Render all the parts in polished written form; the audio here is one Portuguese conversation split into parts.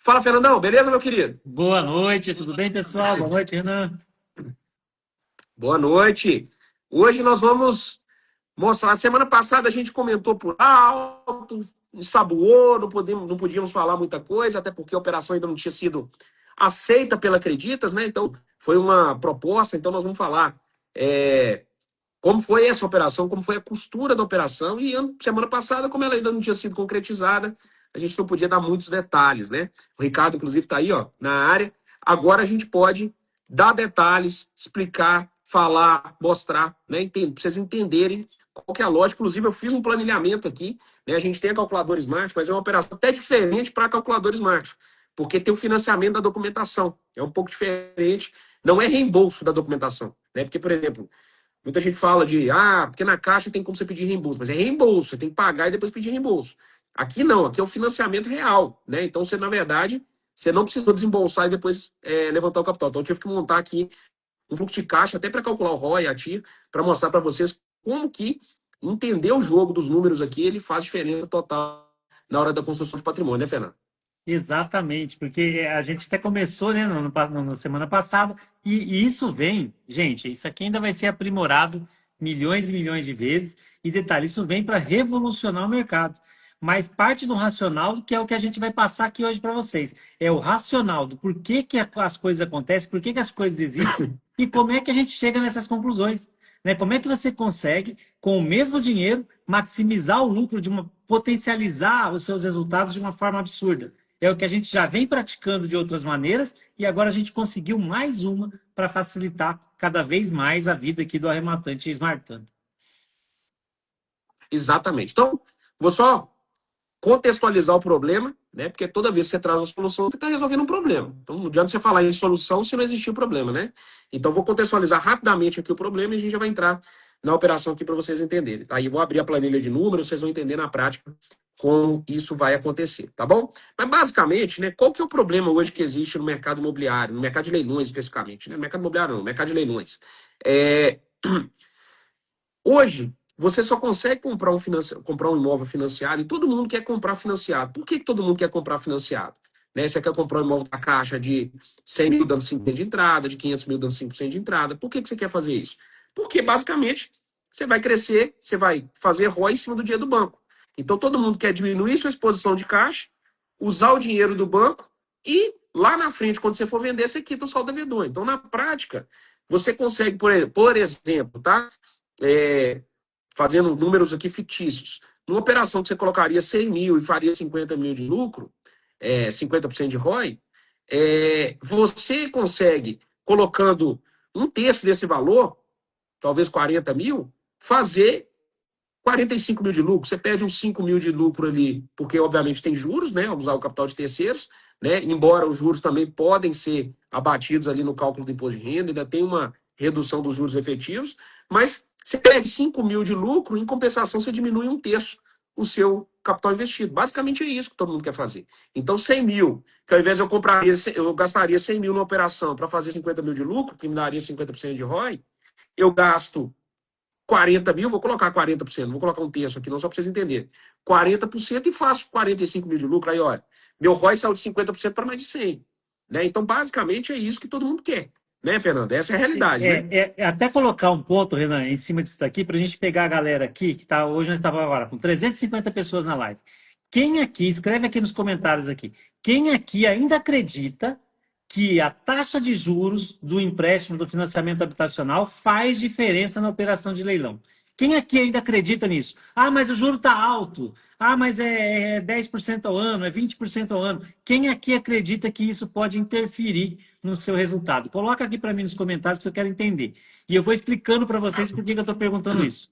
Fala, Fernandão, beleza, meu querido? Boa noite, tudo bem, pessoal? Boa noite, Renan. Boa noite. Hoje nós vamos mostrar. Semana passada a gente comentou por alto, ensaboou, não podíamos falar muita coisa, até porque a operação ainda não tinha sido aceita pela Acreditas, né? Então, foi uma proposta, então nós vamos falar como foi essa operação, como foi a costura da operação, e semana passada, como ela ainda não tinha sido concretizada, a gente não podia dar muitos detalhes, né? O Ricardo, inclusive, está aí, ó, na área. Agora a gente pode dar detalhes, explicar, falar, mostrar, né? Para vocês entenderem qual que é a lógica. Inclusive, eu fiz um planilhamento aqui, né? A gente tem a calculadora Smart, mas é uma operação até diferente para a calculadora Smart, porque tem o financiamento da documentação. É um pouco diferente, não é reembolso da documentação, né? Porque, por exemplo, muita gente fala porque na Caixa tem como você pedir reembolso, mas é reembolso, você tem que pagar e depois pedir reembolso. Aqui não, aqui é o financiamento real, né? Então você, na verdade, você não precisou desembolsar e depois levantar o capital. Então eu tive que montar aqui um fluxo de caixa, até para calcular o ROI, a TIR, para mostrar para vocês como que entender o jogo dos números aqui, ele faz diferença total na hora da construção de patrimônio, né, Fernando? Exatamente, porque a gente até começou, né, na semana passada, e isso vem, gente, isso aqui ainda vai ser aprimorado milhões e milhões de vezes, e detalhe, isso vem para revolucionar o mercado. Mas parte do racional, que é o que a gente vai passar aqui hoje para vocês, é o racional do porquê que as coisas acontecem, por que as coisas existem, e como é que a gente chega nessas conclusões. Né? Como é que você consegue, com o mesmo dinheiro, maximizar o lucro, potencializar os seus resultados de uma forma absurda? É o que a gente já vem praticando de outras maneiras e agora a gente conseguiu mais uma para facilitar cada vez mais a vida aqui do arrematante Smartando. Exatamente. Então, vou só contextualizar o problema, né? Porque toda vez que você traz uma solução, você está resolvendo um problema. Então, não adianta você falar em solução se não existir o problema, né? Então, vou contextualizar rapidamente aqui o problema e a gente já vai entrar na operação aqui para vocês entenderem. Tá? E vou abrir a planilha de números, vocês vão entender na prática como isso vai acontecer, tá bom? Mas, basicamente, né, qual que é o problema hoje que existe no mercado imobiliário, no mercado de leilões especificamente, né? No mercado imobiliário não, no mercado de leilões. É... Hoje, você só consegue comprar um imóvel financiado e todo mundo quer comprar financiado. Por que todo mundo quer comprar financiado? Né? Você quer comprar um imóvel da Caixa de 100 mil dando 5% de entrada, de 500 mil dando 5% de entrada. Por que você quer fazer isso? Porque, basicamente, você vai crescer, você vai fazer ROI em cima do dinheiro do banco. Então, todo mundo quer diminuir sua exposição de caixa, usar o dinheiro do banco e, lá na frente, quando você for vender, você quita o saldo devedor. Então, na prática, você consegue, por exemplo, tá? Fazendo números aqui fictícios, numa operação que você colocaria 100 mil e faria 50 mil de lucro, 50% de ROI, você consegue, colocando um terço desse valor, talvez 40 mil, fazer 45 mil de lucro. Você perde uns 5 mil de lucro ali, porque obviamente tem juros, né? Usar o capital de terceiros, né? Embora os juros também podem ser abatidos ali no cálculo do imposto de renda, ainda tem uma redução dos juros efetivos, mas você perde 5 mil de lucro, em compensação você diminui um terço o seu capital investido. Basicamente é isso que todo mundo quer fazer. Então 100 mil, que ao invés de eu gastaria 100 mil na operação para fazer 50 mil de lucro, que me daria 50% de ROI, eu gasto 40 mil, vou colocar 40%, vou colocar um terço aqui, não só para vocês entenderem. 40% e faço 45 mil de lucro. Aí, olha, meu ROI saiu de 50% para mais de 100. Né? Então, basicamente, é isso que todo mundo quer. Né, Fernando? Essa é a realidade, né? Até colocar um ponto, Renan, em cima disso daqui, para a gente pegar a galera aqui, que tá, hoje nós estamos agora com 350 pessoas na live. Quem aqui, escreve aqui nos comentários aqui, quem aqui ainda acredita que a taxa de juros do empréstimo do financiamento habitacional faz diferença na operação de leilão? Quem aqui ainda acredita nisso? Ah, mas o juro está alto. Ah, mas é 10% ao ano, é 20% ao ano. Quem aqui acredita que isso pode interferir no seu resultado? Coloca aqui para mim nos comentários que eu quero entender. E eu vou explicando para vocês por que eu estou perguntando isso.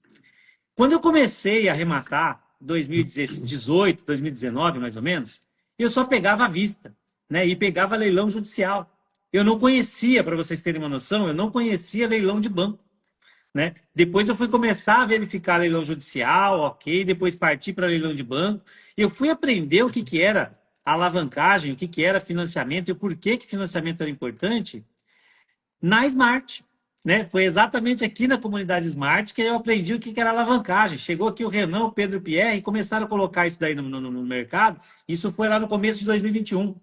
Quando eu comecei a arrematar, 2018, 2019, mais ou menos, eu só pegava à vista, né? E pegava leilão judicial. Eu não conhecia, para vocês terem uma noção, eu não conhecia leilão de banco. Né? Depois eu fui começar a verificar leilão judicial, ok, depois parti para leilão de banco. Eu fui aprender o que era alavancagem, o que era financiamento e o porquê que financiamento era importante na Smart. Né? Foi exatamente aqui na comunidade Smart que eu aprendi o que era alavancagem. Chegou aqui o Renan, o Pedro e o Pierre e começaram a colocar isso daí no mercado. Isso foi lá no começo de 2021.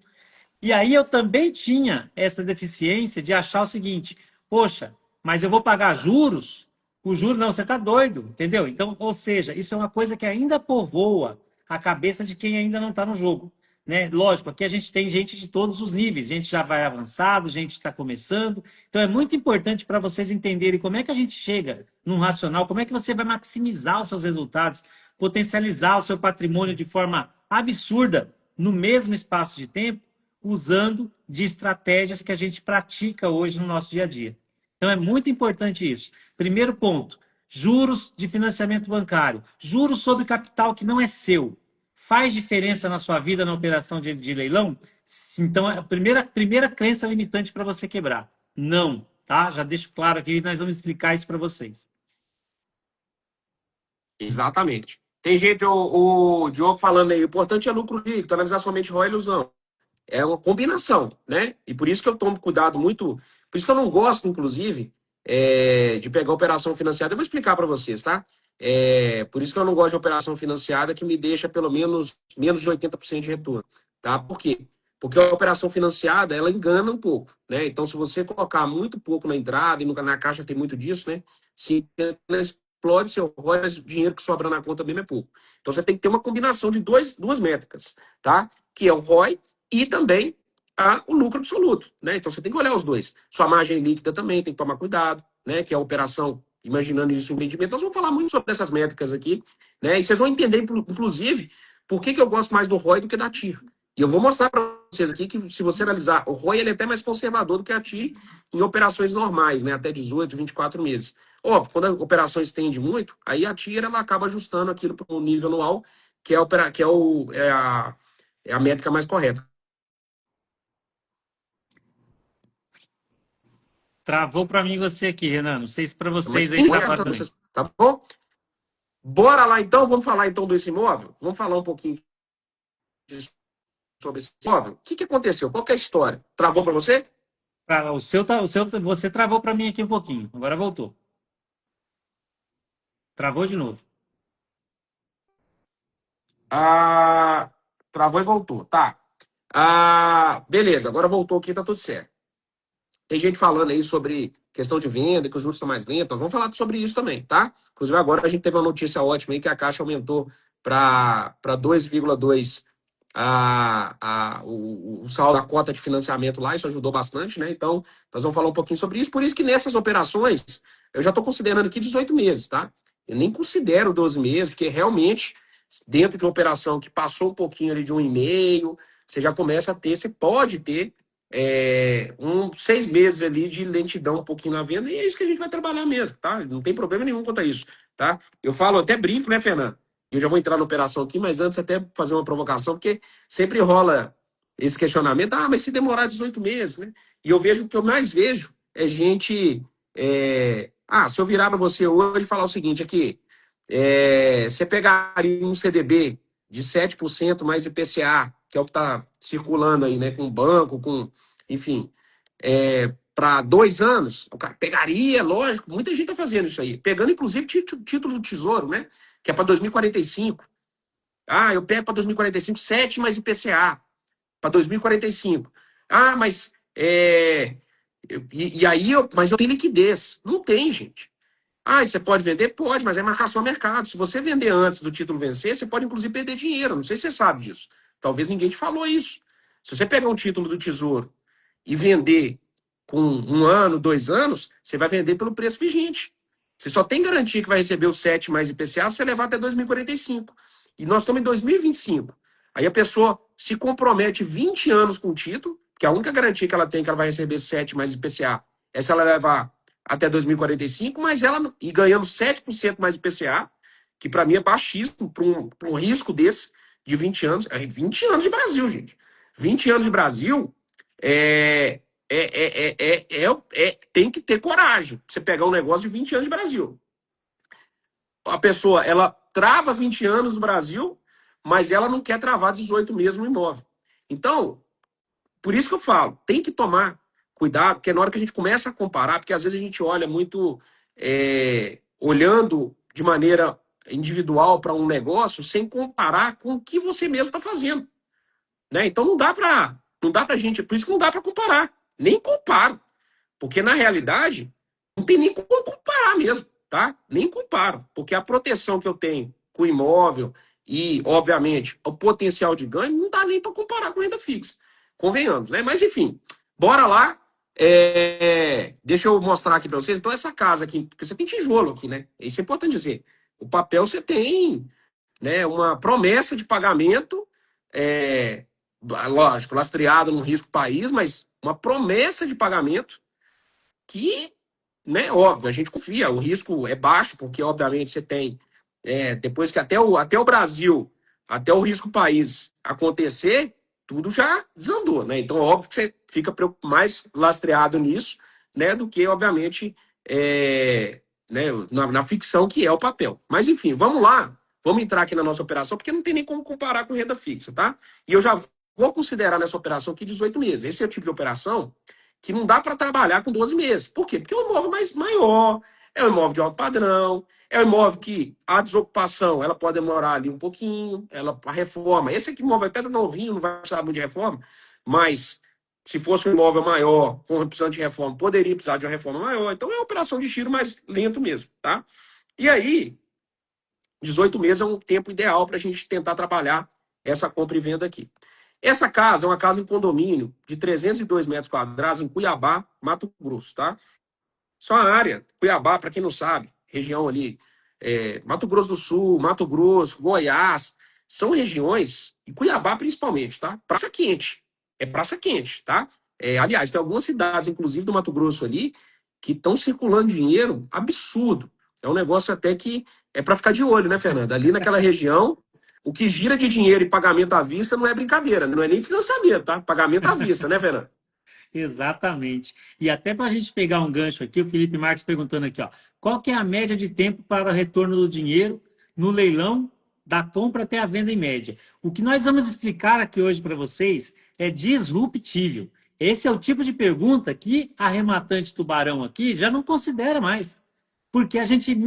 E aí eu também tinha essa deficiência de achar o seguinte, poxa, mas eu vou pagar juros? O juro não, você está doido, entendeu? Então, ou seja, isso é uma coisa que ainda povoa a cabeça de quem ainda não está no jogo. Né? Lógico, aqui a gente tem gente de todos os níveis, gente já vai avançado, gente está começando. Então é muito importante para vocês entenderem como é que a gente chega num racional, como é que você vai maximizar os seus resultados, potencializar o seu patrimônio de forma absurda no mesmo espaço de tempo, usando de estratégias que a gente pratica hoje no nosso dia a dia. Então é muito importante isso. Primeiro ponto, juros de financiamento bancário, juros sobre capital que não é seu. Faz diferença na sua vida na operação de leilão? Então, a primeira crença limitante para você quebrar. Não, tá? Já deixo claro aqui, nós vamos explicar isso para vocês. Exatamente. Tem gente, o Diogo falando aí, o importante é lucro líquido, analisar somente ROI e ilusão. É uma combinação, né? E por isso que eu tomo cuidado muito, por isso que eu não gosto, inclusive, de pegar operação financiada. Eu vou explicar para vocês, tá? Por isso que eu não gosto de operação financiada que me deixa pelo menos de 80% de retorno, tá? Por quê? Porque a operação financiada, ela engana um pouco, né? Então, se você colocar muito pouco na entrada, e na caixa tem muito disso, né? Se ela explode seu ROI, mas o dinheiro que sobra na conta mesmo é pouco. Então, você tem que ter uma combinação de duas métricas, tá? Que é o ROI e também o lucro absoluto, né? Então, você tem que olhar os dois. Sua margem líquida também tem que tomar cuidado, né? Que é a operação, imaginando isso, o rendimento. Nós vamos falar muito sobre essas métricas aqui, né? E vocês vão entender, inclusive, por que eu gosto mais do ROI do que da TIR. E eu vou mostrar para vocês aqui que, se você analisar, o ROI ele é até mais conservador do que a TIR em operações normais, né? Até 18, 24 meses. Óbvio, quando a operação estende muito, aí a TIR ela acaba ajustando aquilo para um nível anual, que é a métrica mais correta. Travou para mim você aqui, Renan. Não sei se para vocês Mas aí travaram também. tá bom? Bora lá então, vamos falar então desse imóvel? Vamos falar um pouquinho sobre esse imóvel. O que aconteceu? Qual que é a história? Travou para você? Você travou para mim aqui um pouquinho. Agora voltou. Travou de novo. Travou e voltou. Tá. Beleza, agora voltou aqui, tá tudo certo. Tem gente falando aí sobre questão de venda, que os juros estão mais lentos. Vamos falar sobre isso também, tá? Inclusive, agora a gente teve uma notícia ótima aí que a Caixa aumentou para 2,2 o saldo da cota de financiamento lá. Isso ajudou bastante, né? Então, nós vamos falar um pouquinho sobre isso. Por isso que nessas operações, eu já estou considerando aqui 18 meses, tá? Eu nem considero 12 meses, porque realmente, dentro de uma operação que passou um pouquinho ali de 1,5, você já começa a ter, você pode ter 6 meses ali de lentidão um pouquinho na venda, e é isso que a gente vai trabalhar mesmo, tá? Não tem problema nenhum quanto a isso, tá? Eu falo, até brinco, né, Fernando? Eu já vou entrar na operação aqui, mas antes até fazer uma provocação, porque sempre rola esse questionamento, mas se demorar 18 meses, né? E eu vejo, o que eu mais vejo é gente... se eu virar para você hoje e falar o seguinte aqui, você pegaria um CDB de 7% mais IPCA, que é o que está circulando aí, né? Com banco, enfim, para 2 anos, o cara pegaria, lógico, muita gente está fazendo isso aí, pegando inclusive título do Tesouro, né? Que é para 2045. Eu pego para 2045 7 mais IPCA, para 2045. Mas mas eu tenho liquidez. Não tem, gente. Você pode vender? Pode, mas é marcação a mercado. Se você vender antes do título vencer, você pode, inclusive, perder dinheiro. Não sei se você sabe disso. Talvez ninguém te falou isso. Se você pegar um título do Tesouro e vender com 1 ano, 2 anos, você vai vender pelo preço vigente. Você só tem garantia que vai receber o 7 mais IPCA se você levar até 2045. E nós estamos em 2025. Aí a pessoa se compromete 20 anos com o título, que a única garantia que ela tem que ela vai receber 7 mais IPCA é se ela levar até 2045, mas ela, e ganhando 7% mais IPCA, que para mim é baixíssimo para um risco desse de 20 anos. 20 anos de Brasil, gente. 20 anos de Brasil tem que ter coragem pra você pegar um negócio de 20 anos de Brasil. A pessoa, ela trava 20 anos no Brasil, mas ela não quer travar 18 meses no imóvel. Então, por isso que eu falo, tem que tomar cuidado, porque na hora que a gente começa a comparar, porque às vezes a gente olha muito olhando de maneira individual para um negócio sem comparar com o que você mesmo está fazendo. Né? Então não dá para Não dá pra gente, por isso que não dá para comparar. Nem comparo. Porque, na realidade, não tem nem como comparar mesmo, tá? Nem comparo. Porque a proteção que eu tenho com o imóvel e, obviamente, o potencial de ganho não dá nem para comparar com renda fixa. Convenhamos, né? Mas, enfim, bora lá. Deixa eu mostrar aqui para vocês. Então, essa casa aqui, porque você tem tijolo aqui, né? Isso é importante dizer. O papel você tem, né, uma promessa de pagamento, lógico, lastreado no risco país, mas uma promessa de pagamento que, né, óbvio, a gente confia, o risco é baixo, porque, obviamente, você tem, depois que até o Brasil, até o risco país acontecer, tudo já desandou, né? Então, óbvio que você fica mais lastreado nisso, né, do que, obviamente, né, na ficção que é o papel. Mas, enfim, vamos lá, vamos entrar aqui na nossa operação, porque não tem nem como comparar com renda fixa, tá? E eu já vou considerar nessa operação aqui 18 meses. Esse é o tipo de operação que não dá para trabalhar com 12 meses. Por quê? Porque é um imóvel maior, é um imóvel de alto padrão, é um imóvel que a desocupação ela pode demorar ali um pouquinho, a reforma. Esse aqui imóvel é até novinho, não vai precisar muito de reforma, mas se fosse um imóvel maior, com precisando de reforma, poderia precisar de uma reforma maior. Então é uma operação de giro mais lento mesmo, tá? E aí, 18 meses é um tempo ideal para a gente tentar trabalhar essa compra e venda aqui. Essa casa é uma casa em condomínio de 302 metros quadrados em Cuiabá, Mato Grosso, tá? Só a área, Cuiabá, para quem não sabe, região ali, Mato Grosso do Sul, Mato Grosso, Goiás, são regiões, e Cuiabá principalmente, tá? Praça quente, é praça quente, tá? Aliás, tem algumas cidades, inclusive do Mato Grosso ali, que estão circulando dinheiro absurdo. É um negócio até que é para ficar de olho, né, Fernanda? Ali naquela região, o que gira de dinheiro e pagamento à vista não é brincadeira, não é nem financiamento, tá? Pagamento à vista, né, Fernanda? Exatamente. E até para a gente pegar um gancho aqui, o Felipe Marques perguntando aqui, ó, qual que é a média de tempo para o retorno do dinheiro no leilão da compra até a venda em média? O que nós vamos explicar aqui hoje para vocês é disruptível. Esse é o tipo de pergunta que a Rematante Tubarão aqui já não considera mais. Porque a gente.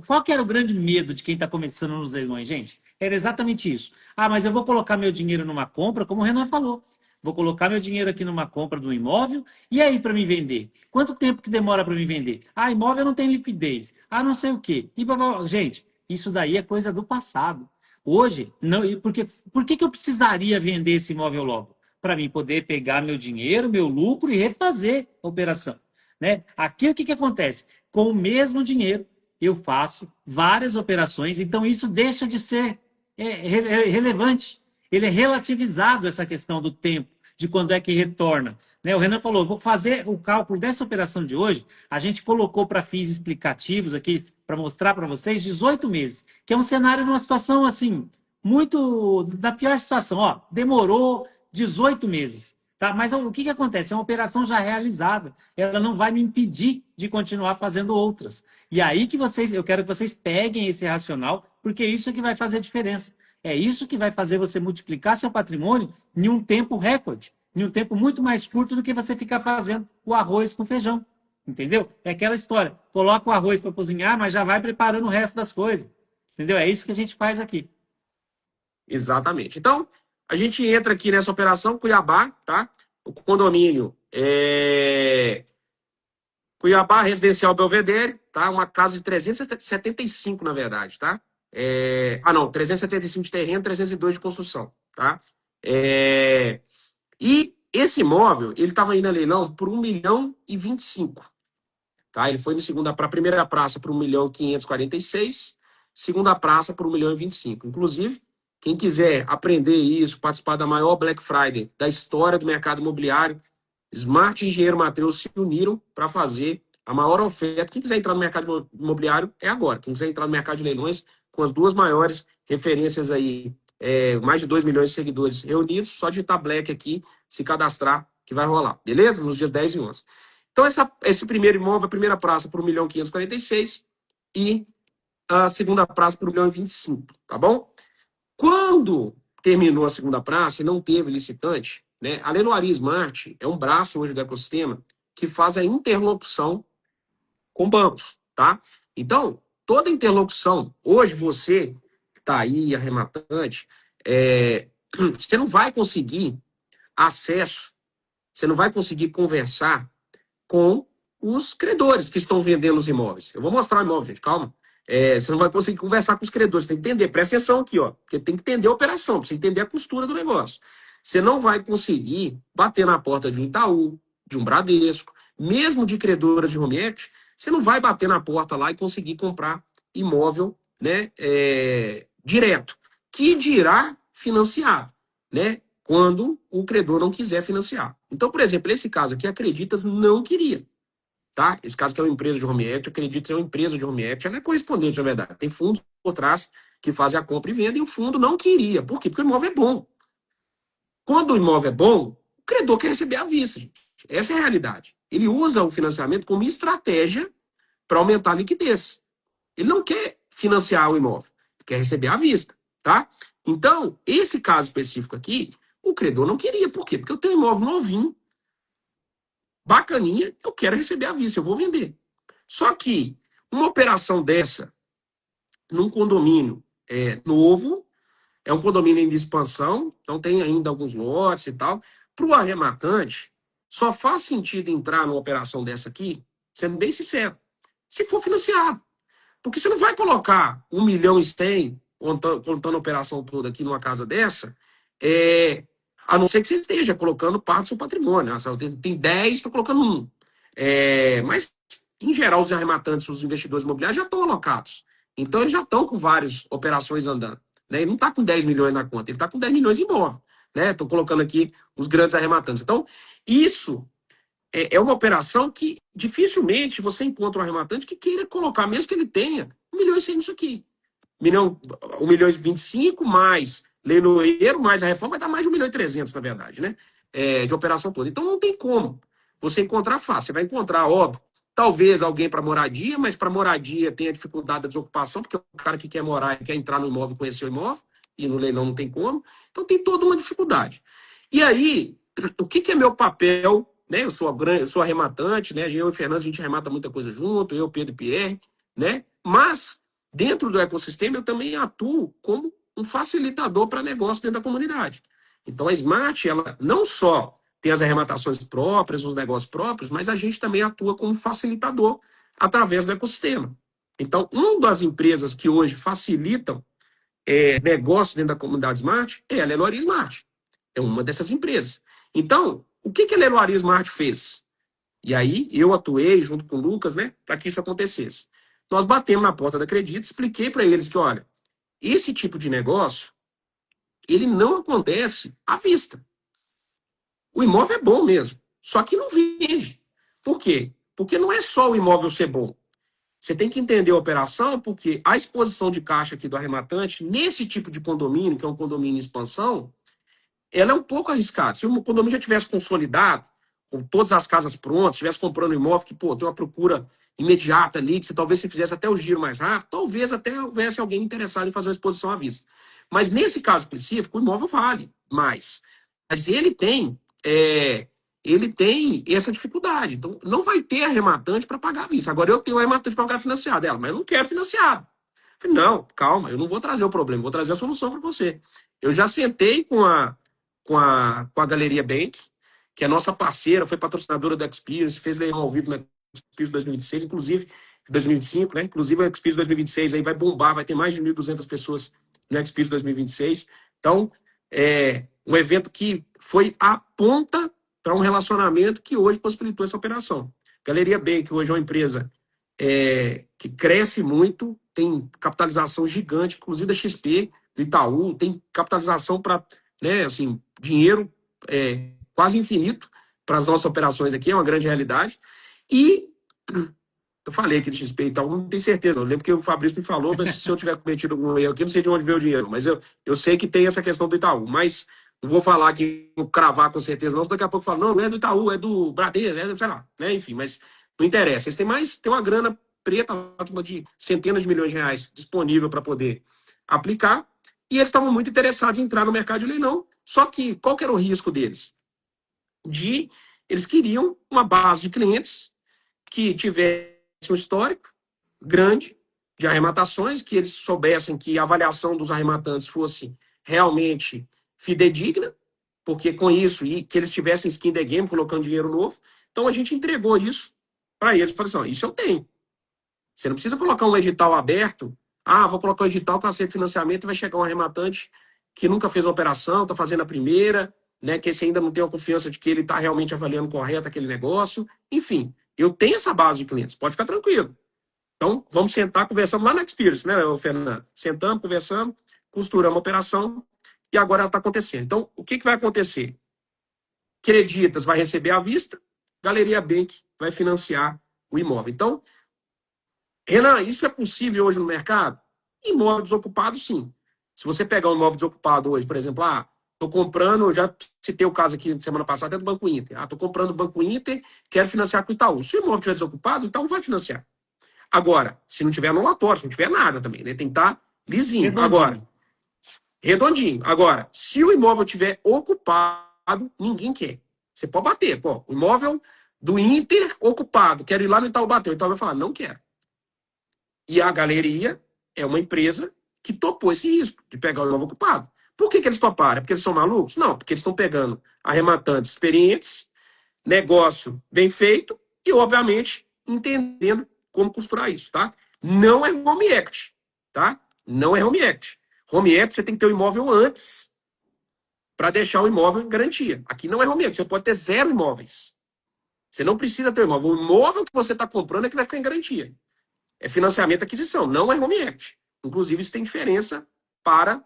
Qual que era o grande medo de quem está começando nos leilões, gente? Era exatamente isso. Ah, mas eu vou colocar meu dinheiro numa compra, como o Renan falou. Vou colocar meu dinheiro aqui numa compra do imóvel, e aí para me vender? Quanto tempo que demora para me vender? Ah, imóvel não tem liquidez. Ah, não sei o quê. E, gente, isso daí é coisa do passado. Hoje, não, por que eu precisaria vender esse imóvel logo? Para mim poder pegar meu dinheiro, meu lucro e refazer a operação. Né? Aqui o que acontece? Com o mesmo dinheiro, eu faço várias operações, então isso deixa de ser relevante. Ele é relativizado, essa questão do tempo, de quando é que retorna. Né? O Renan falou, vou fazer o cálculo dessa operação de hoje, a gente colocou para fins explicativos aqui, para mostrar para vocês, 18 meses, que é um cenário numa situação assim, muito da pior situação. Ó, demorou 18 meses. Tá? Mas o que acontece? É uma operação já realizada. Ela não vai me impedir de continuar fazendo outras. E aí que eu quero que vocês peguem esse racional, porque isso é que vai fazer diferença. É isso que vai fazer você multiplicar seu patrimônio em um tempo recorde, em um tempo muito mais curto do que você ficar fazendo o arroz com feijão. Entendeu? É aquela história. Coloca o arroz para cozinhar, mas já vai preparando o resto das coisas. Entendeu? É isso que a gente faz aqui. Exatamente. Então, a gente entra aqui nessa operação Cuiabá, tá? O condomínio Cuiabá Residencial Belvedere, tá? Uma casa de 375, na verdade, tá? Não, 375 de terreno, 302 de construção, tá? E esse imóvel, ele estava indo a leilão por 1.025.000, tá? Ele foi para a primeira praça por 1.546.000, segunda praça por 1.025.000. Inclusive, quem quiser aprender isso, participar da maior Black Friday da história do mercado imobiliário, Smart e Engenheiro Matheus se uniram para fazer a maior oferta. Quem quiser entrar no mercado imobiliário é agora. Quem quiser entrar no mercado de leilões, com as duas maiores referências aí, mais de 2 milhões de seguidores reunidos, só digitar Black aqui, se cadastrar, que vai rolar. Beleza? Nos dias 10 e 11. Então, esse primeiro imóvel, a primeira praça por 1.546.000 e a segunda praça por 1.025.000, tá bom? Quando terminou a segunda praça e não teve licitante, né, a Lenoir Smart é um braço hoje do ecossistema que faz a interlocução com bancos, tá? Então, toda interlocução, hoje você que está aí, arrematante, você não vai conseguir acesso, você não vai conseguir conversar com os credores que estão vendendo os imóveis. Eu vou mostrar o imóvel, gente, calma. Você não vai conseguir conversar com os credores, você tem que entender, presta atenção aqui, ó, porque tem que entender a operação, para você entender a costura do negócio. Você não vai conseguir bater na porta de um Itaú, de um Bradesco, mesmo de credoras de home equity, você não vai bater na porta lá e conseguir comprar imóvel, né, direto. Que dirá financiado, né, quando o credor não quiser financiar. Então, por exemplo, esse caso aqui, a Creditas não queria. Tá? Esse caso que é uma empresa de home equity, eu acredito que é uma empresa de home equity, ela é correspondente, na verdade. Tem fundos por trás que fazem a compra e venda, e o fundo não queria. Por quê? Porque o imóvel é bom. Quando o imóvel é bom, o credor quer receber à vista, gente. Essa é a realidade. Ele usa o financiamento como estratégia para aumentar a liquidez. Ele não quer financiar o imóvel, ele quer receber à vista, tá? Então, esse caso específico aqui, o credor não queria. Por quê? Porque eu tenho um imóvel novinho, bacaninha, eu quero receber à vista, eu vou vender. Só que uma operação dessa, num condomínio novo, é um condomínio em expansão, então tem ainda alguns lotes e tal. Para o arrematante, só faz sentido entrar numa operação dessa aqui, sendo bem sincero, se for financiado. Porque você não vai colocar 1.100.000, contando a operação toda aqui numa casa dessa, a não ser que você esteja colocando parte do seu patrimônio. Tem 10, estou colocando 1. Mas, em geral, os arrematantes, os investidores imobiliários já estão alocados. Então, eles já estão com várias operações andando. Né? Ele não está com 10 milhões na conta, ele está com 10 milhões em imóvel. Estou colocando aqui os grandes arrematantes. Então, isso é uma operação que dificilmente você encontra um arrematante que queira colocar, mesmo que ele tenha 1.100.000 nisso aqui. 1.025.000 mais leiloeiro, mais a reforma, vai dar mais de 1.300.000, na verdade, né? De operação toda. Então não tem como você encontrar fácil. Você vai encontrar, óbvio, talvez alguém para moradia, mas para moradia tem a dificuldade da desocupação, porque o cara que quer morar e quer entrar no imóvel, conhecer o imóvel, e no leilão não tem como. Então tem toda uma dificuldade. E aí, o que é meu papel? Né? Eu sou arrematante, né? Eu e o Fernando, a gente arremata muita coisa junto, eu, Pedro e Pierre, né? Mas, dentro do ecossistema, eu também atuo como um facilitador para negócio dentro da comunidade. Então, a Smart, ela não só tem as arrematações próprias, os negócios próprios, mas a gente também atua como facilitador através do ecossistema. Então, uma das empresas que hoje facilitam negócio dentro da comunidade Smart é a Leloaria Smart. É uma dessas empresas. Então, o que a Leloaria Smart fez? E aí, eu atuei junto com o Lucas, né, para que isso acontecesse. Nós batemos na porta da Credito, expliquei para eles que, olha, esse tipo de negócio, ele não acontece à vista. O imóvel é bom mesmo, só que não vende. Por quê? Porque não é só o imóvel ser bom. Você tem que entender a operação, porque a exposição de caixa aqui do arrematante, nesse tipo de condomínio, que é um condomínio em expansão, ela é um pouco arriscada. Se o condomínio já tivesse consolidado, com todas as casas prontas, estivesse comprando um imóvel que, tem uma procura imediata ali, que talvez você fizesse até o giro mais rápido, talvez até houvesse alguém interessado em fazer uma exposição à vista. Mas nesse caso específico, o imóvel vale mais. Mas ele tem essa dificuldade. Então, não vai ter arrematante para pagar a vista. Agora, eu tenho arrematante para pagar financiado dela, mas eu não quero financiado. Falei, não, calma, eu não vou trazer o problema, vou trazer a solução para você. Eu já sentei com a Galeria Bank, que é nossa parceira, foi patrocinadora do Experience, fez leilão ao vivo no Experience 2026, inclusive 2025, né? Inclusive o Experience 2026 aí vai bombar, vai ter mais de 1.200 pessoas no Experience 2026. Então, um evento que foi a ponta para um relacionamento que hoje possibilitou essa operação. Galeria Bank hoje é uma empresa que cresce muito, tem capitalização gigante, inclusive da XP, do Itaú, tem capitalização para, né, assim, dinheiro quase infinito para as nossas operações aqui, é uma grande realidade. E eu falei aqui de XP e tal, não tenho certeza, eu lembro que o Fabrício me falou, mas se eu tiver cometido algum erro aqui, não sei de onde veio o dinheiro, mas eu sei que tem essa questão do Itaú, mas não vou falar aqui, vou cravar com certeza não, se daqui a pouco eu falo, não é do Itaú, é do Bradesco, sei lá, né, enfim, mas não interessa, eles têm uma grana preta de centenas de milhões de reais disponível para poder aplicar, e eles estavam muito interessados em entrar no mercado de leilão, só que qual que era o risco deles? Eles queriam uma base de clientes que tivesse um histórico grande de arrematações, que eles soubessem que a avaliação dos arrematantes fosse realmente fidedigna, porque com isso, e que eles tivessem skin the game, colocando dinheiro novo, então a gente entregou isso para eles. Falei assim, ó, isso eu tenho. Você não precisa colocar um edital aberto. Ah, vou colocar um edital para aceito financiamento e vai chegar um arrematante que nunca fez uma operação, está fazendo a primeira, né, que esse ainda não tem a confiança de que ele está realmente avaliando correto aquele negócio. Enfim, eu tenho essa base de clientes, pode ficar tranquilo. Então, vamos sentar, conversamos lá na Experience, né, Fernando? Sentamos, conversamos, costuramos a operação e agora ela está acontecendo. Então, o que vai acontecer? Creditas vai receber à vista, Galeria Bank vai financiar o imóvel. Então, Renan, isso é possível hoje no mercado? Imóvel desocupado, sim. Se você pegar um imóvel desocupado hoje, por exemplo, estou comprando, já citei o caso aqui semana passada, é do Banco Inter. Estou comprando o Banco Inter, quero financiar com o Itaú. Se o imóvel estiver desocupado, o Itaú vai financiar. Agora, se não tiver anulatório, se não tiver nada também, né? Tem que estar lisinho. Redondinho. Agora, redondinho. Agora, se o imóvel estiver ocupado, ninguém quer. Você pode bater. Pô, o imóvel do Inter ocupado, quero ir lá no Itaú bater. O Itaú vai falar, não quero. E a Galeria é uma empresa que topou esse risco de pegar o imóvel ocupado. Por que eles toparam? É porque eles são malucos? Não, porque eles estão pegando arrematantes experientes, negócio bem feito e, obviamente, entendendo como costurar isso, tá? Não é home equity, tá? Não é home equity. Home equity você tem que ter o imóvel antes para deixar o imóvel em garantia. Aqui não é home equity, você pode ter 0 imóveis. Você não precisa ter o imóvel. O imóvel que você está comprando é que vai ficar em garantia. É financiamento e aquisição, não é home equity. Inclusive, isso tem diferença para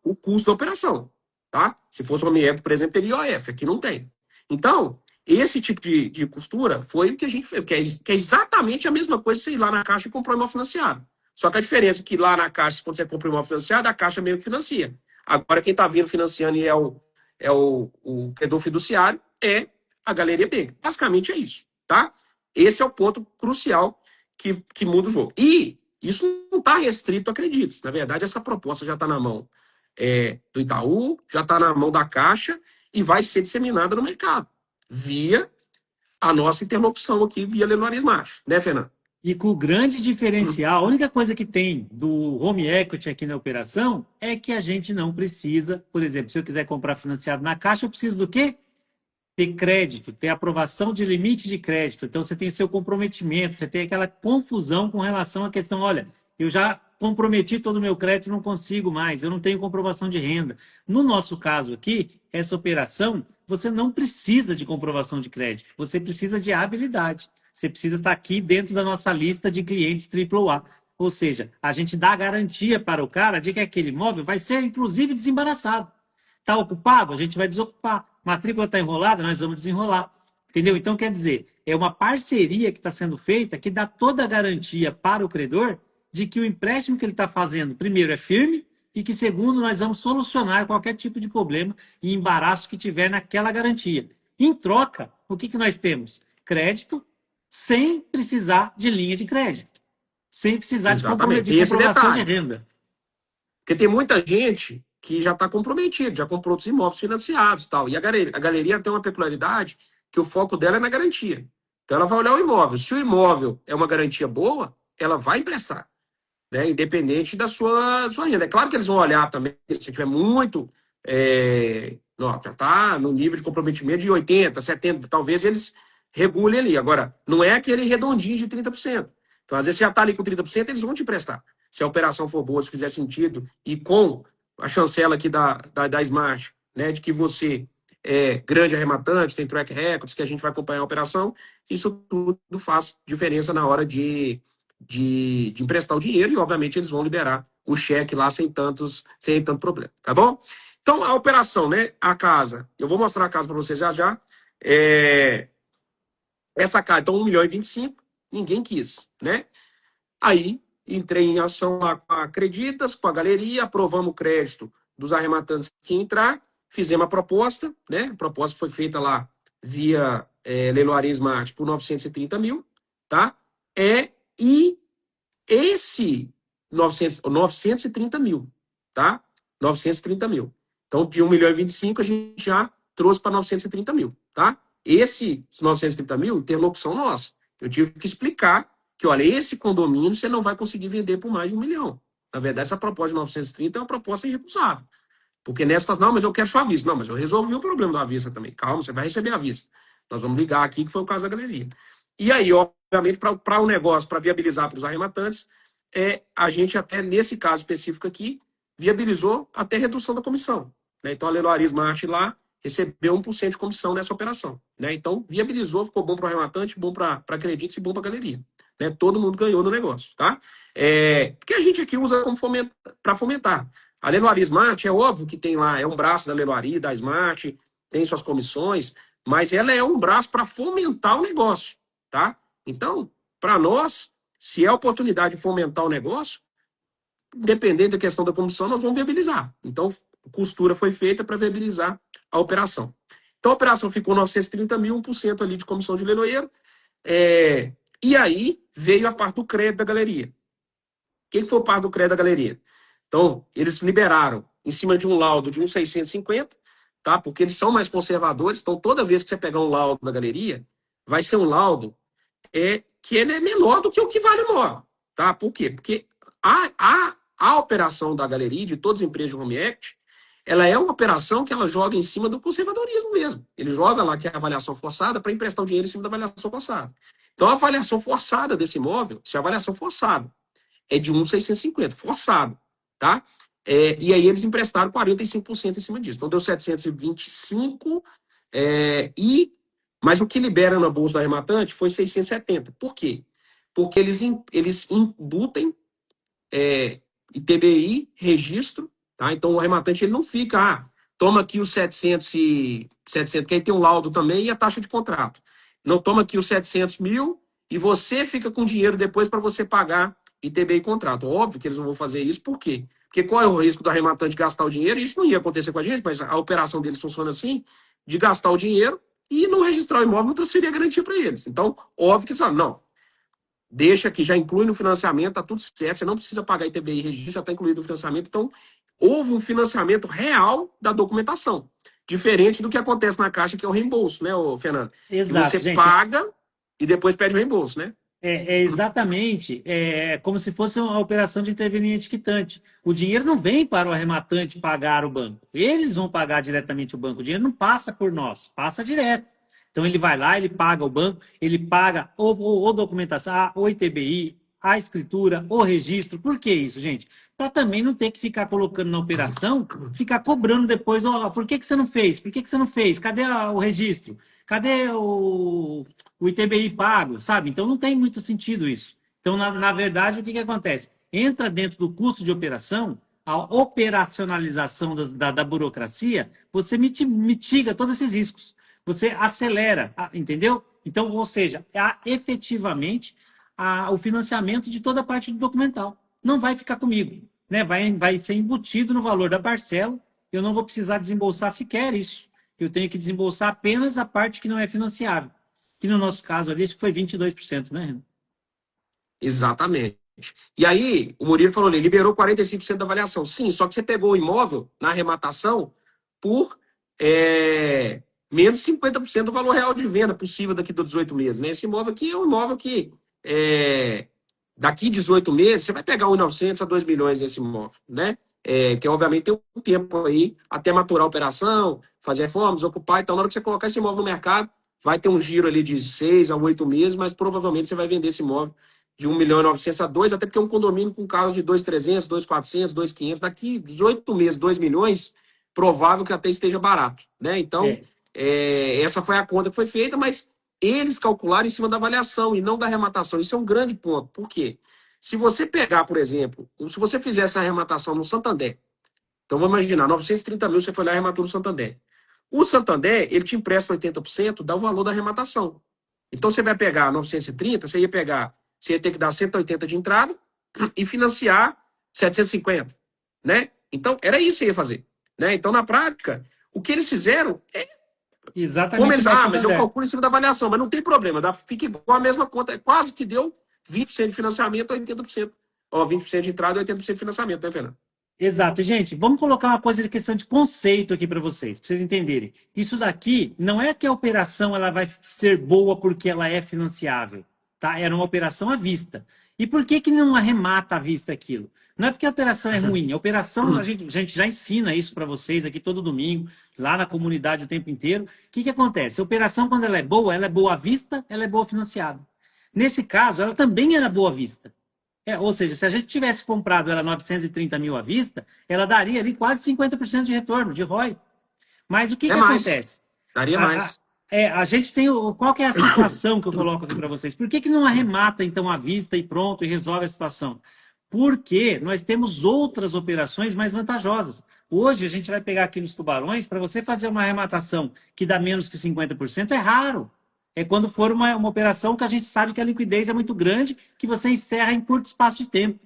o custo da operação. Tá? Se fosse home equity, por exemplo, teria IOF. Aqui não tem. Então, esse tipo de costura foi o que a gente fez, que é exatamente a mesma coisa que você ir lá na Caixa e comprar um imóvel financiado. Só que a diferença é que lá na Caixa, quando você compra um imóvel financiado, a Caixa meio que financia. Agora, quem está vindo financiando e é o credor fiduciário é a Galeria Bank. Basicamente é isso. Tá? Esse é o ponto crucial que muda o jogo. E isso não está restrito a creditos. Na verdade, essa proposta já está na mão do Itaú, já está na mão da Caixa e vai ser disseminada no mercado, via a nossa interlocução aqui, via Lenoir Smart. Né, Fernando? E com o grande diferencial, a única coisa que tem do home equity aqui na operação é que a gente não precisa, por exemplo, se eu quiser comprar financiado na Caixa, eu preciso do quê? Ter crédito, ter aprovação de limite de crédito. Então, você tem seu comprometimento, você tem aquela confusão com relação à questão, olha, eu já comprometi todo o meu crédito, não consigo mais, eu não tenho comprovação de renda. No nosso caso aqui, essa operação, você não precisa de comprovação de crédito, você precisa de habilidade. Você precisa estar aqui dentro da nossa lista de clientes AAA. Ou seja, a gente dá garantia para o cara de que aquele imóvel vai ser, inclusive, desembaraçado. Está ocupado? A gente vai desocupar. Matrícula está enrolada? Nós vamos desenrolar. Entendeu? Então, quer dizer, é uma parceria que está sendo feita que dá toda a garantia para o credor de que o empréstimo que ele está fazendo, primeiro, é firme e que, segundo, nós vamos solucionar qualquer tipo de problema e embaraço que tiver naquela garantia. Em troca, o que nós temos? Crédito sem precisar de linha de crédito. Sem precisar de comprovação de renda. Porque tem muita gente que já está comprometido, já comprou outros imóveis financiados e tal. E a galeria tem uma peculiaridade que o foco dela é na garantia. Então ela vai olhar o imóvel. Se o imóvel é uma garantia boa, ela vai emprestar, né? Independente da sua renda. É claro que eles vão olhar também, se tiver muito... já está no nível de comprometimento de 80%, 70%, talvez eles regulem ali. Agora, não é aquele redondinho de 30%. Então, às vezes, você já está ali com 30%, eles vão te emprestar. Se a operação for boa, se fizer sentido, e com a chancela aqui da Smart, né, de que você é grande arrematante, tem track records, que a gente vai acompanhar a operação, isso tudo faz diferença na hora de emprestar o dinheiro e, obviamente, eles vão liberar o cheque lá sem tanto problema, tá bom? Então, a operação, né, a casa, eu vou mostrar a casa para vocês já. Essa casa, então, 1,25 milhão, ninguém quis, né? Aí, entrei em ação lá com a Creditas, com a Galeria, aprovamos o crédito dos arrematantes que entrar, fizemos a proposta, né? A proposta foi feita lá via Lenoir Smart por 930 mil, tá? E esse 930 mil, tá? 930 mil. Então, de 1,25 milhão a gente já trouxe para 930 mil, tá? Esse 930 mil, interlocução nossa. Eu tive que explicar que, olha, esse condomínio você não vai conseguir vender por mais de 1 milhão. Na verdade, essa proposta de 930 é uma proposta irrecusável. Porque nessa, não, mas eu quero só à vista. Não, mas eu resolvi o problema da vista também. Calma, você vai receber a vista. Nós vamos ligar aqui, que foi o caso da galeria. E aí, obviamente, para o negócio, para viabilizar para os arrematantes, a gente até, nesse caso específico aqui, viabilizou até redução da comissão. Né? Então, a Leloaria Smart lá recebeu 1% de comissão nessa operação. Né? Então, viabilizou, ficou bom para o arrematante, bom para acredites e bom para a galeria. Né? Todo mundo ganhou no negócio. Tá? Porque a gente aqui usa para fomentar. A Leloaria Smart, é óbvio que tem lá, é um braço da Leloaria, da Smart, tem suas comissões, mas ela é um braço para fomentar o negócio. Tá? Então, para nós, se é a oportunidade de fomentar o negócio, independente da questão da comissão, nós vamos viabilizar. Então, a costura foi feita para viabilizar a operação. Então, a operação ficou 930 mil, 1% ali de comissão de leiloeiro. E aí veio a parte do crédito da galeria. O que foi a parte do crédito da galeria? Então, eles liberaram em cima de um laudo de 1,650, tá? Porque eles são mais conservadores. Então, toda vez que você pegar um laudo da galeria, vai ser um laudo que ele é menor do que o que vale o imóvel. Tá? Por quê? Porque a operação da galeria, de todas as empresas de home equity, ela é uma operação que ela joga em cima do conservadorismo mesmo. Ele joga lá que é a avaliação forçada para emprestar o dinheiro em cima da avaliação forçada. Então, a avaliação forçada desse imóvel, se a avaliação forçada é de 1,650, forçado, tá? E aí eles emprestaram 45% em cima disso. Então, deu 725, mas o que libera na bolsa do arrematante foi 670. Por quê? Porque eles embutem ITBI, registro, tá? Então o arrematante ele não fica, toma aqui os 700, que aí tem um laudo também e a taxa de contrato. Não toma aqui os 700 mil e você fica com dinheiro depois para você pagar ITBI contrato. Óbvio que eles não vão fazer isso, por quê? Porque qual é o risco do arrematante gastar o dinheiro? Isso não ia acontecer com a gente, mas a operação deles funciona assim, de gastar o dinheiro e não registrar o imóvel, não transferir a garantia para eles. Então, óbvio que eles falam, não, deixa que já inclui no financiamento, tá tudo certo, você não precisa pagar ITBI e registro, já está incluído no financiamento. Então, houve um financiamento real da documentação. Diferente do que acontece na Caixa, que é o reembolso, né, Fernando? Exato, que você gente. paga e depois pede o reembolso, né? Exatamente, como se fosse uma operação de interveniente quitante. O dinheiro não vem para o arrematante pagar o banco. Eles vão pagar diretamente o banco. O dinheiro não passa por nós, passa direto. Então ele vai lá, ele paga o banco, ele paga ou documentação, o ITBI, a escritura, o registro. Por que isso, gente? Para também não ter que ficar colocando na operação, ficar cobrando depois, por que você não fez? Por que você não fez? Cadê o registro? Cadê o ITBI pago, sabe? Então não tem muito sentido isso. Então, na verdade, o que acontece? Entra dentro do custo de operação, a operacionalização da burocracia, você mitiga todos esses riscos. Você acelera, entendeu? Então, ou seja, efetivamente o financiamento de toda a parte do documental. Não vai ficar comigo, né? Vai ser embutido no valor da parcela, eu não vou precisar desembolsar sequer isso. Eu tenho que desembolsar apenas a parte que não é financiável. Que no nosso caso ali, isso foi 22%, né, Renan? Exatamente. E aí, o Murilo falou ali, liberou 45% da avaliação. Sim, só que você pegou o imóvel na arrematação por menos 50% do valor real de venda possível daqui a 18 meses. Né? Esse imóvel aqui é um imóvel que daqui 18 meses, você vai pegar 1.900 a 2 milhões nesse imóvel, né? Que obviamente tem um tempo aí até maturar a operação, fazer reformas, ocupar. Então, na hora que você colocar esse imóvel no mercado, vai ter um giro ali de 6 a 8 meses, mas provavelmente você vai vender esse imóvel de 1.900.000 a 2, até porque é um condomínio com casos de 2.300, 2.400, 2.500. Daqui 18 meses, 2 milhões, provável que até esteja barato, né? Então, essa foi a conta que foi feita, mas eles calcularam em cima da avaliação e não da arrematação. Isso é um grande ponto. Por quê? Se você pegar, por exemplo, se você fizer essa arrematação no Santander, então vamos imaginar, 930 mil você foi lá e arrematou no Santander. O Santander, ele te empresta 80% do valor da arrematação. Então você vai pegar 930, você ia ter que dar 180 de entrada e financiar 750, né? Então, era isso que você ia fazer. Né? Então, na prática, o que eles fizeram exatamente. Como eles, mas eu calculo em cima da avaliação, mas não tem problema, fica igual a mesma conta, quase que deu 20% de financiamento, 80%. 20% de entrada e 80% de financiamento, né, Fernando? Exato. Gente, vamos colocar uma coisa de questão de conceito aqui para vocês entenderem. Isso daqui não é que a operação ela vai ser boa porque ela é financiável, tá? Era uma operação à vista. E por que que não arremata à vista aquilo? Não é porque a operação é ruim. A operação, a gente já ensina isso para vocês aqui todo domingo, lá na comunidade o tempo inteiro. O que que acontece? A operação, quando ela é boa à vista, ela é boa financiada. Nesse caso, ela também era boa à vista. Ou seja, se a gente tivesse comprado ela 930 mil à vista, ela daria ali quase 50% de retorno, de ROI. Mas o que É que mais. acontece? Daria A, a- mais. a gente tem. Qual que é a situação que eu coloco aqui para vocês? Por que que não arremata, então, à vista e pronto, e resolve a situação? Porque nós temos outras operações mais vantajosas. Hoje, a gente vai pegar aqui nos tubarões, para você fazer uma arrematação que dá menos que 50% é raro. É quando for uma operação que a gente sabe que a liquidez é muito grande, que você encerra em curto espaço de tempo.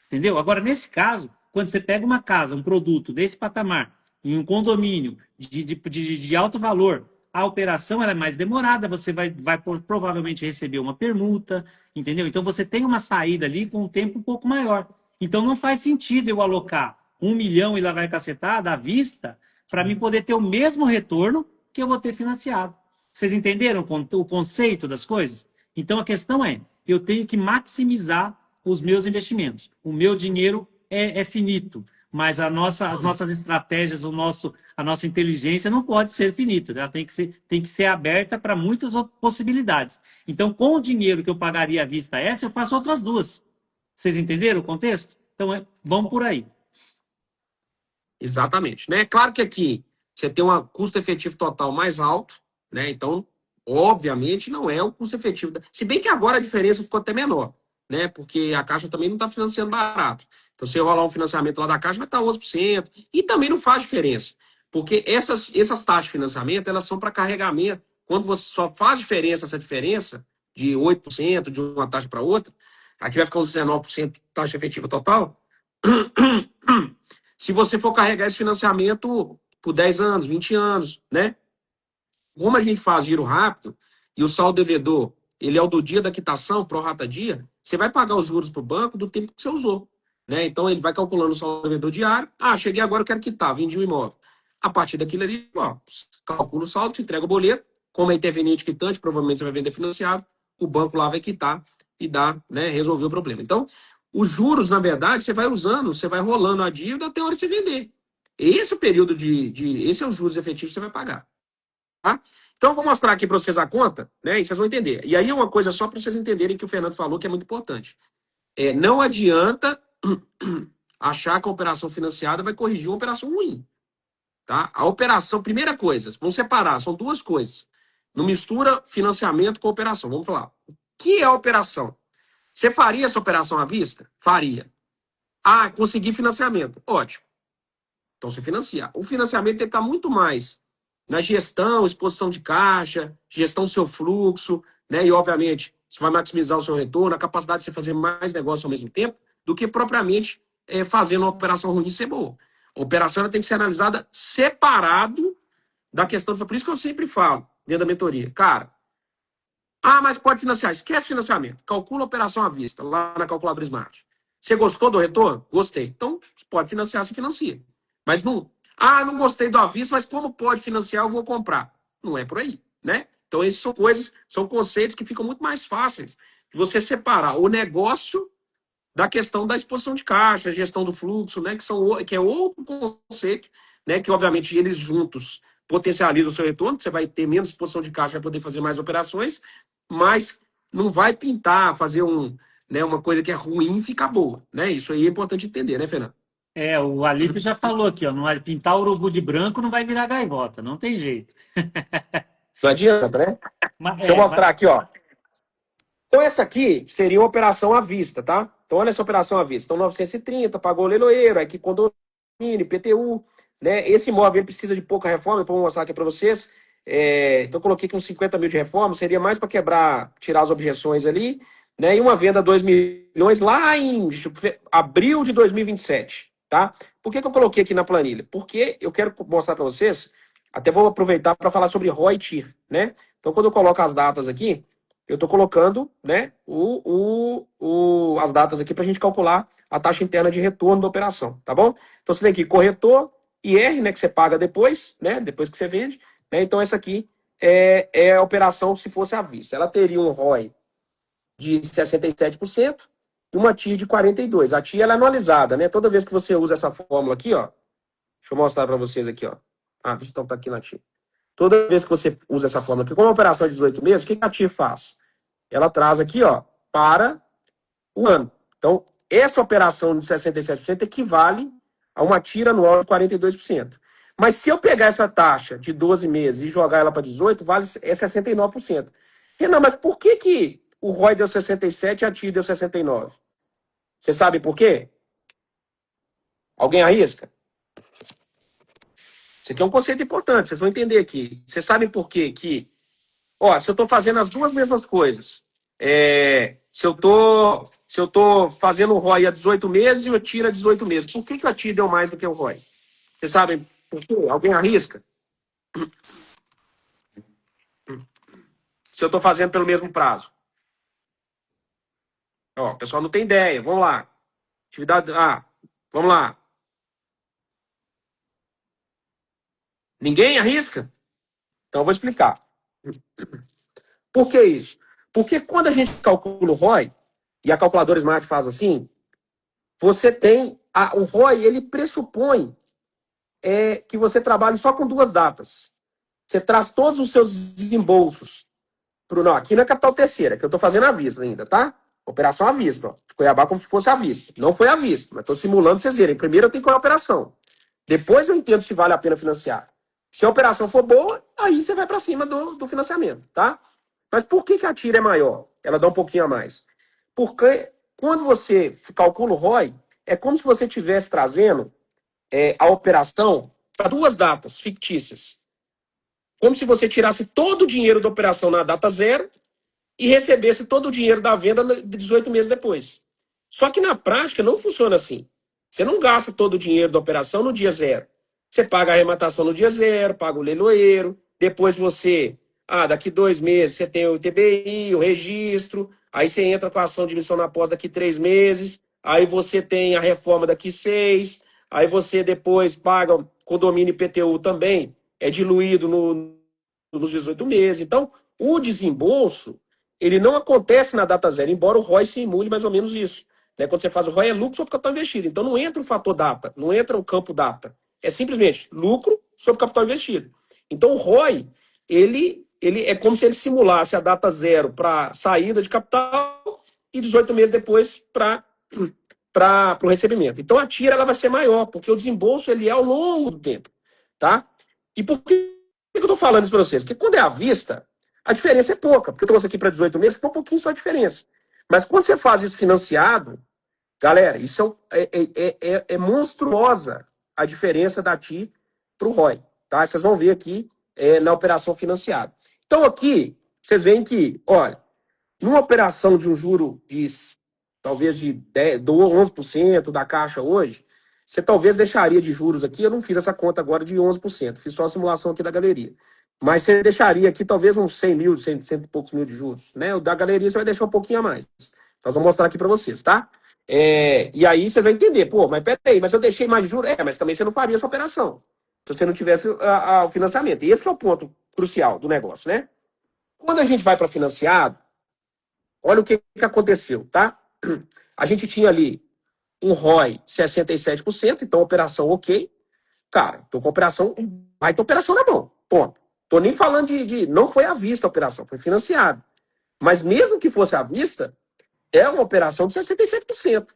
Entendeu? Agora, nesse caso, quando você pega uma casa, um produto desse patamar, em um condomínio de alto valor, a operação ela é mais demorada, você vai provavelmente receber uma permuta, entendeu? Então você tem uma saída ali com um tempo um pouco maior. Então não faz sentido eu alocar 1 milhão e lá vai cacetada à vista para mim poder ter o mesmo retorno que eu vou ter financiado. Vocês entenderam o conceito das coisas? Então a questão é, eu tenho que maximizar os meus investimentos. O meu dinheiro é finito, mas as nossas estratégias, a nossa inteligência não pode ser finita. Ela tem que ser aberta para muitas possibilidades. Então, com o dinheiro que eu pagaria à vista essa, eu faço outras duas. Vocês entenderam o contexto? Então, vamos por aí. Exatamente. Né? Claro que aqui você tem um custo efetivo total mais alto, né? Então, obviamente, não é o custo efetivo. Se bem que agora a diferença ficou até menor, né? Porque a Caixa também não está financiando barato. Então, se rolar um financiamento lá da Caixa, vai estar 11%. E também não faz diferença. Porque essas taxas de financiamento, elas são para carregamento. Quando você só faz essa diferença de 8% de uma taxa para outra, aqui vai ficar uns 19% taxa efetiva total. Se você for carregar esse financiamento por 10 anos, 20 anos, né? Como a gente faz giro rápido e o saldo devedor, ele é o do dia da quitação, pro rata dia, você vai pagar os juros para o banco do tempo que você usou, né? Então ele vai calculando o saldo devedor diário. Ah, cheguei agora, eu quero quitar, vendi um imóvel. A partir daquilo ali, ó, calcula o saldo, te entrega o boleto, como é interveniente quitante, provavelmente você vai vender financiado, o banco lá vai quitar e dá, né, resolver o problema. Então, os juros, na verdade, você vai usando, você vai rolando a dívida até a hora de você vender. Esse é o período esse é os juros efetivos que você vai pagar. Tá? Então, eu vou mostrar aqui para vocês a conta, né? E vocês vão entender. E aí, uma coisa só para vocês entenderem que o Fernando falou que é muito importante. Não adianta achar que a operação financiada vai corrigir uma operação ruim. Tá? A operação, primeira coisa, vamos separar, são duas coisas. Não mistura financiamento com operação. Vamos falar. O que é a operação? Você faria essa operação à vista? Faria. Ah, consegui financiamento. Ótimo. Então você financia. O financiamento tem que estar muito mais na gestão, exposição de caixa, gestão do seu fluxo, né? E, obviamente, isso vai maximizar o seu retorno, a capacidade de você fazer mais negócio ao mesmo tempo, do que propriamente fazendo uma operação ruim ser boa. A operação ela tem que ser analisada separado da questão. Por isso que eu sempre falo, dentro da mentoria, cara, mas pode financiar. Esquece financiamento. Calcula a operação à vista, lá na calculadora Smart. Você gostou do retorno? Gostei. Então, pode financiar, se financia. Mas não... não gostei do à vista, mas como pode financiar, eu vou comprar. Não é por aí, né? Então, essas são coisas, são conceitos que ficam muito mais fáceis de você separar o negócio da questão da exposição de caixa, gestão do fluxo, né? Que é outro conceito, né? Que, obviamente, eles juntos potencializam o seu retorno, você vai ter menos exposição de caixa, vai poder fazer mais operações, mas não vai pintar, fazer uma coisa que é ruim e ficar boa, né? Isso aí é importante entender, né, Fernando? O Alípio já falou aqui, ó, não vai pintar urubu de branco, não vai virar gaivota, não tem jeito. Não adianta, né? Mas, Deixa eu mostrar aqui, ó. Então, essa aqui seria uma operação à vista, tá? Então, olha essa operação à vista. Então, 930, pagou o leiloeiro, aqui condomínio, IPTU, né? Esse imóvel ele precisa de pouca reforma, então vou mostrar aqui para vocês. Então, eu coloquei aqui uns 50 mil de reforma, seria mais para quebrar, tirar as objeções ali, né? E uma venda a 2 milhões lá em abril de 2027, tá? Por que eu coloquei aqui na planilha? Porque eu quero mostrar para vocês, até vou aproveitar para falar sobre ROI e TIR, né? Então, quando eu coloco as datas aqui, eu estou colocando, né, as datas aqui para a gente calcular a taxa interna de retorno da operação, tá bom? Então, você tem aqui corretor, IR, né, que você paga depois, né, depois que você vende, né? Então, essa aqui é a operação se fosse à vista. Ela teria um ROI de 67%, e uma TIR de 42. A TIR ela é anualizada, né? Toda vez que você usa essa fórmula aqui, ó. Deixa eu mostrar para vocês aqui, ó. Ah, deixa eu estar aqui na TIR. Toda vez que você usa essa fórmula aqui, como a operação é de 18 meses, o que a TIR faz? Ela traz aqui, ó, para o ano. Então, essa operação de 67% equivale a uma TIR anual de 42%. Mas se eu pegar essa taxa de 12 meses e jogar ela para 18, vale 69%. Renan, mas por que o ROI deu 67 e a TIR deu 69? Você sabe por quê? Alguém arrisca? Isso aqui é um conceito importante, vocês vão entender aqui. Vocês sabem por quê? Que, ó, se eu estou fazendo as duas mesmas coisas, se eu tô fazendo o ROI a 18 meses e o TIR a 18 meses, por que a TIR deu mais do que o ROI? Vocês sabem por quê? Alguém arrisca? Se eu estou fazendo pelo mesmo prazo. Ó, o pessoal não tem ideia. Vamos lá. Atividade. Vamos lá. Ninguém arrisca? Então eu vou explicar. Por que isso? Porque quando a gente calcula o ROI, e a calculadora Smart faz assim, você tem. O ROI, ele pressupõe que você trabalhe só com duas datas. Você traz todos os seus desembolsos. Não, aqui na capital terceira, que eu estou fazendo à vista ainda, tá? Operação à vista, ó. De Cuiabá como se fosse à vista. Não foi à vista, mas estou simulando pra vocês verem. Primeiro eu tenho que ir a operação. Depois eu entendo se vale a pena financiar. Se a operação for boa, aí você vai para cima do financiamento, tá? Mas por que a TIR é maior? Ela dá um pouquinho a mais. Porque quando você calcula o ROI, é como se você estivesse trazendo a operação para duas datas fictícias. Como se você tirasse todo o dinheiro da operação na data zero e recebesse todo o dinheiro da venda 18 meses depois. Só que na prática não funciona assim. Você não gasta todo o dinheiro da operação no dia zero. Você paga a arrematação no dia zero, paga o leiloeiro, depois você, daqui 2 meses você tem o ITBI, o registro, aí você entra com a ação de emissão na pós daqui 3 meses, aí você tem a reforma daqui 6, aí você depois paga condomínio IPTU também, é diluído nos 18 meses. Então, o desembolso, ele não acontece na data zero, embora o ROI simule mais ou menos isso. Né? Quando você faz o ROI, é lucro sobre capital investido. Então, não entra o fator data, não entra o campo data. É simplesmente lucro sobre capital investido. Então, o ROI, ele é como se ele simulasse a data zero para saída de capital e 18 meses depois para o recebimento. Então, a TIR ela vai ser maior, porque o desembolso ele é ao longo do tempo. Tá? E por que eu estou falando isso para vocês? Porque quando é à vista, a diferença é pouca. Porque eu trouxe aqui para 18 meses, ficou um pouquinho só a diferença. Mas quando você faz isso financiado, galera, isso é monstruosa a diferença da TIR para o ROI. Tá? Vocês vão ver aqui na operação financiada. Então aqui, vocês veem que, olha, numa operação de um juro talvez de 11% da Caixa hoje, você talvez deixaria de juros aqui, eu não fiz essa conta agora de 11%, fiz só a simulação aqui da galeria. Mas você deixaria aqui talvez uns 100 mil, 100 e poucos mil de juros. Né? O da galeria você vai deixar um pouquinho a mais. Nós vamos mostrar aqui para vocês, tá? E aí você vai entender, mas peraí, mas eu deixei mais de juros? Mas também você não faria essa operação, se você não tivesse o financiamento. E esse que é o ponto crucial do negócio, né? Quando a gente vai para financiado, olha o que aconteceu, tá? A gente tinha ali um ROI 67%, então operação ok. Cara, tô com a operação, vai ter operação na mão, ponto. Tô nem falando não foi à vista a operação, foi financiado. Mas mesmo que fosse à vista, é uma operação de 67%.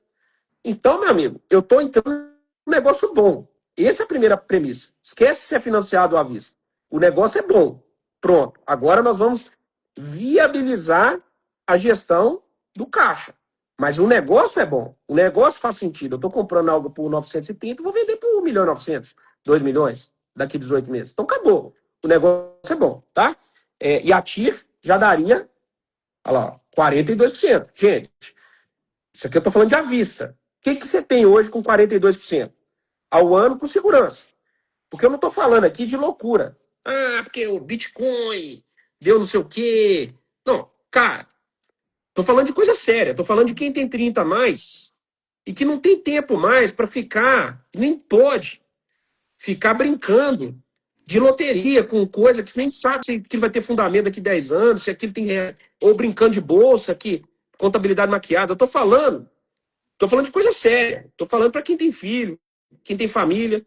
Então, meu amigo, eu tô entrando num negócio bom. Essa é a primeira premissa. Esquece se é financiado à vista. O negócio é bom. Pronto. Agora nós vamos viabilizar a gestão do caixa. Mas o negócio é bom. O negócio faz sentido. Eu estou comprando algo por 930, vou vender por 1.900.000, 2 milhões, daqui a 18 meses. Então acabou. O negócio é bom, tá? E a TIR já daria, olha lá, 42%. Gente, isso aqui eu estou falando de à vista. O que você tem hoje com 42%? Ao ano com segurança. Porque eu não estou falando aqui de loucura. Porque o Bitcoin deu não sei o quê. Não, cara. Tô falando de coisa séria, tô falando de quem tem 30 a mais e que não tem tempo mais para ficar, nem pode ficar brincando de loteria com coisa que nem sabe se aquilo vai ter fundamento daqui 10 anos, se aquilo tem ou brincando de bolsa, que contabilidade maquiada. Eu tô falando Tô falando de coisa séria. Tô falando para quem tem filho, quem tem família,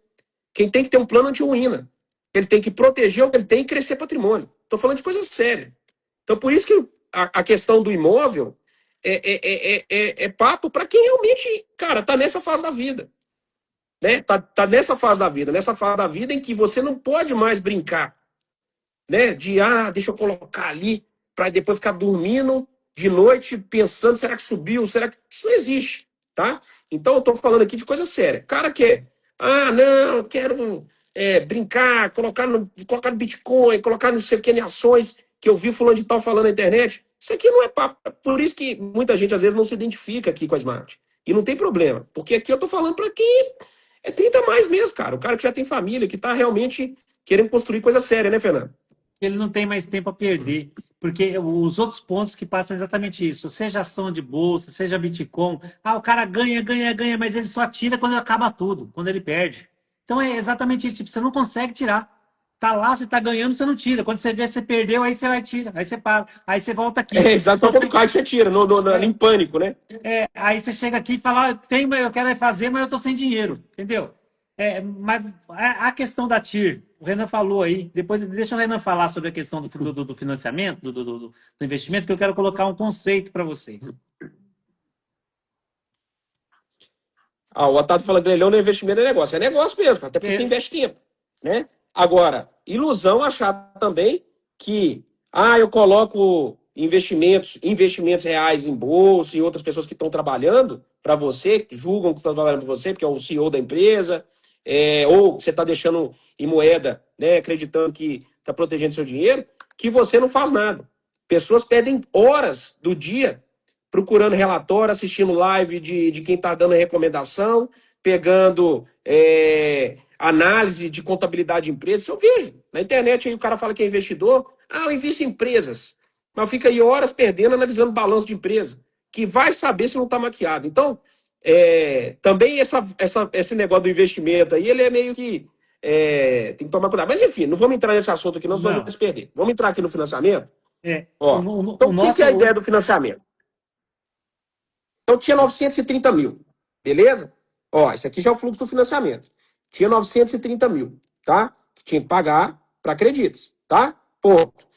quem tem que ter um plano anti-ruína. Ele tem que proteger o que ele tem e crescer patrimônio. Tô falando de coisa séria. Então, por isso que a questão do imóvel é papo para quem realmente, cara, tá nessa fase da vida. Né? Tá nessa fase da vida em que você não pode mais brincar, né? Deixa eu colocar ali para depois ficar dormindo de noite pensando, será que subiu? Será que isso não existe, tá? Então eu tô falando aqui de coisa séria. Cara não, eu quero brincar, colocar no Bitcoin, colocar não sei o que em ações que eu vi fulano de tal falando na internet. Isso aqui não é papo. Por isso que muita gente às vezes não se identifica aqui com a Smart. E não tem problema, porque aqui eu tô falando para quem é 30 a mais mesmo, cara. O cara que já tem família, que tá realmente querendo construir coisa séria, né, Fernando? Ele não tem mais tempo a perder, porque os outros pontos que passam é exatamente isso, seja ação de bolsa, seja Bitcoin, o cara ganha, ganha, ganha, mas ele só tira quando acaba tudo, quando ele perde. Então é exatamente isso, tipo, você não consegue tirar. Tá lá, você tá ganhando, você não tira. Quando você vê, você perdeu, aí você vai tira, aí você para, aí você volta aqui. Exato, só Então, quando cai que você tira, em pânico, né? aí você chega aqui e fala, eu quero fazer, mas eu tô sem dinheiro, entendeu? Mas a questão da TIR, o Renan falou aí, depois deixa o Renan falar sobre a questão do financiamento, do investimento, que eu quero colocar um conceito para vocês. O Otávio fala que leilão não é investimento, é negócio. É negócio mesmo, até porque você investe tempo, né? Agora, ilusão achar também que, eu coloco investimentos reais em bolsa e outras pessoas que estão trabalhando para você, que julgam que estão trabalhando para você, porque é o CEO da empresa, ou você está deixando em moeda, né, acreditando que está protegendo seu dinheiro, que você não faz nada. Pessoas perdem horas do dia procurando relatório, assistindo live de quem está dando recomendação, pegando análise de contabilidade de empresas. Eu vejo na internet aí o cara fala que é investidor, eu invisto em empresas, mas fica aí horas perdendo analisando balanço de empresa, que vai saber se não está maquiado. Então, também esse negócio do investimento aí, ele é meio que tem que tomar cuidado. Mas enfim, não vamos entrar nesse assunto aqui, não, senão vamos perder. Vamos entrar aqui no financiamento? Então, o que é a ideia do financiamento? Então tinha 930 mil, beleza? Esse aqui já é o fluxo do financiamento. Tinha 930 mil, tá? Que tinha que pagar para acreditas, tá? Ponto.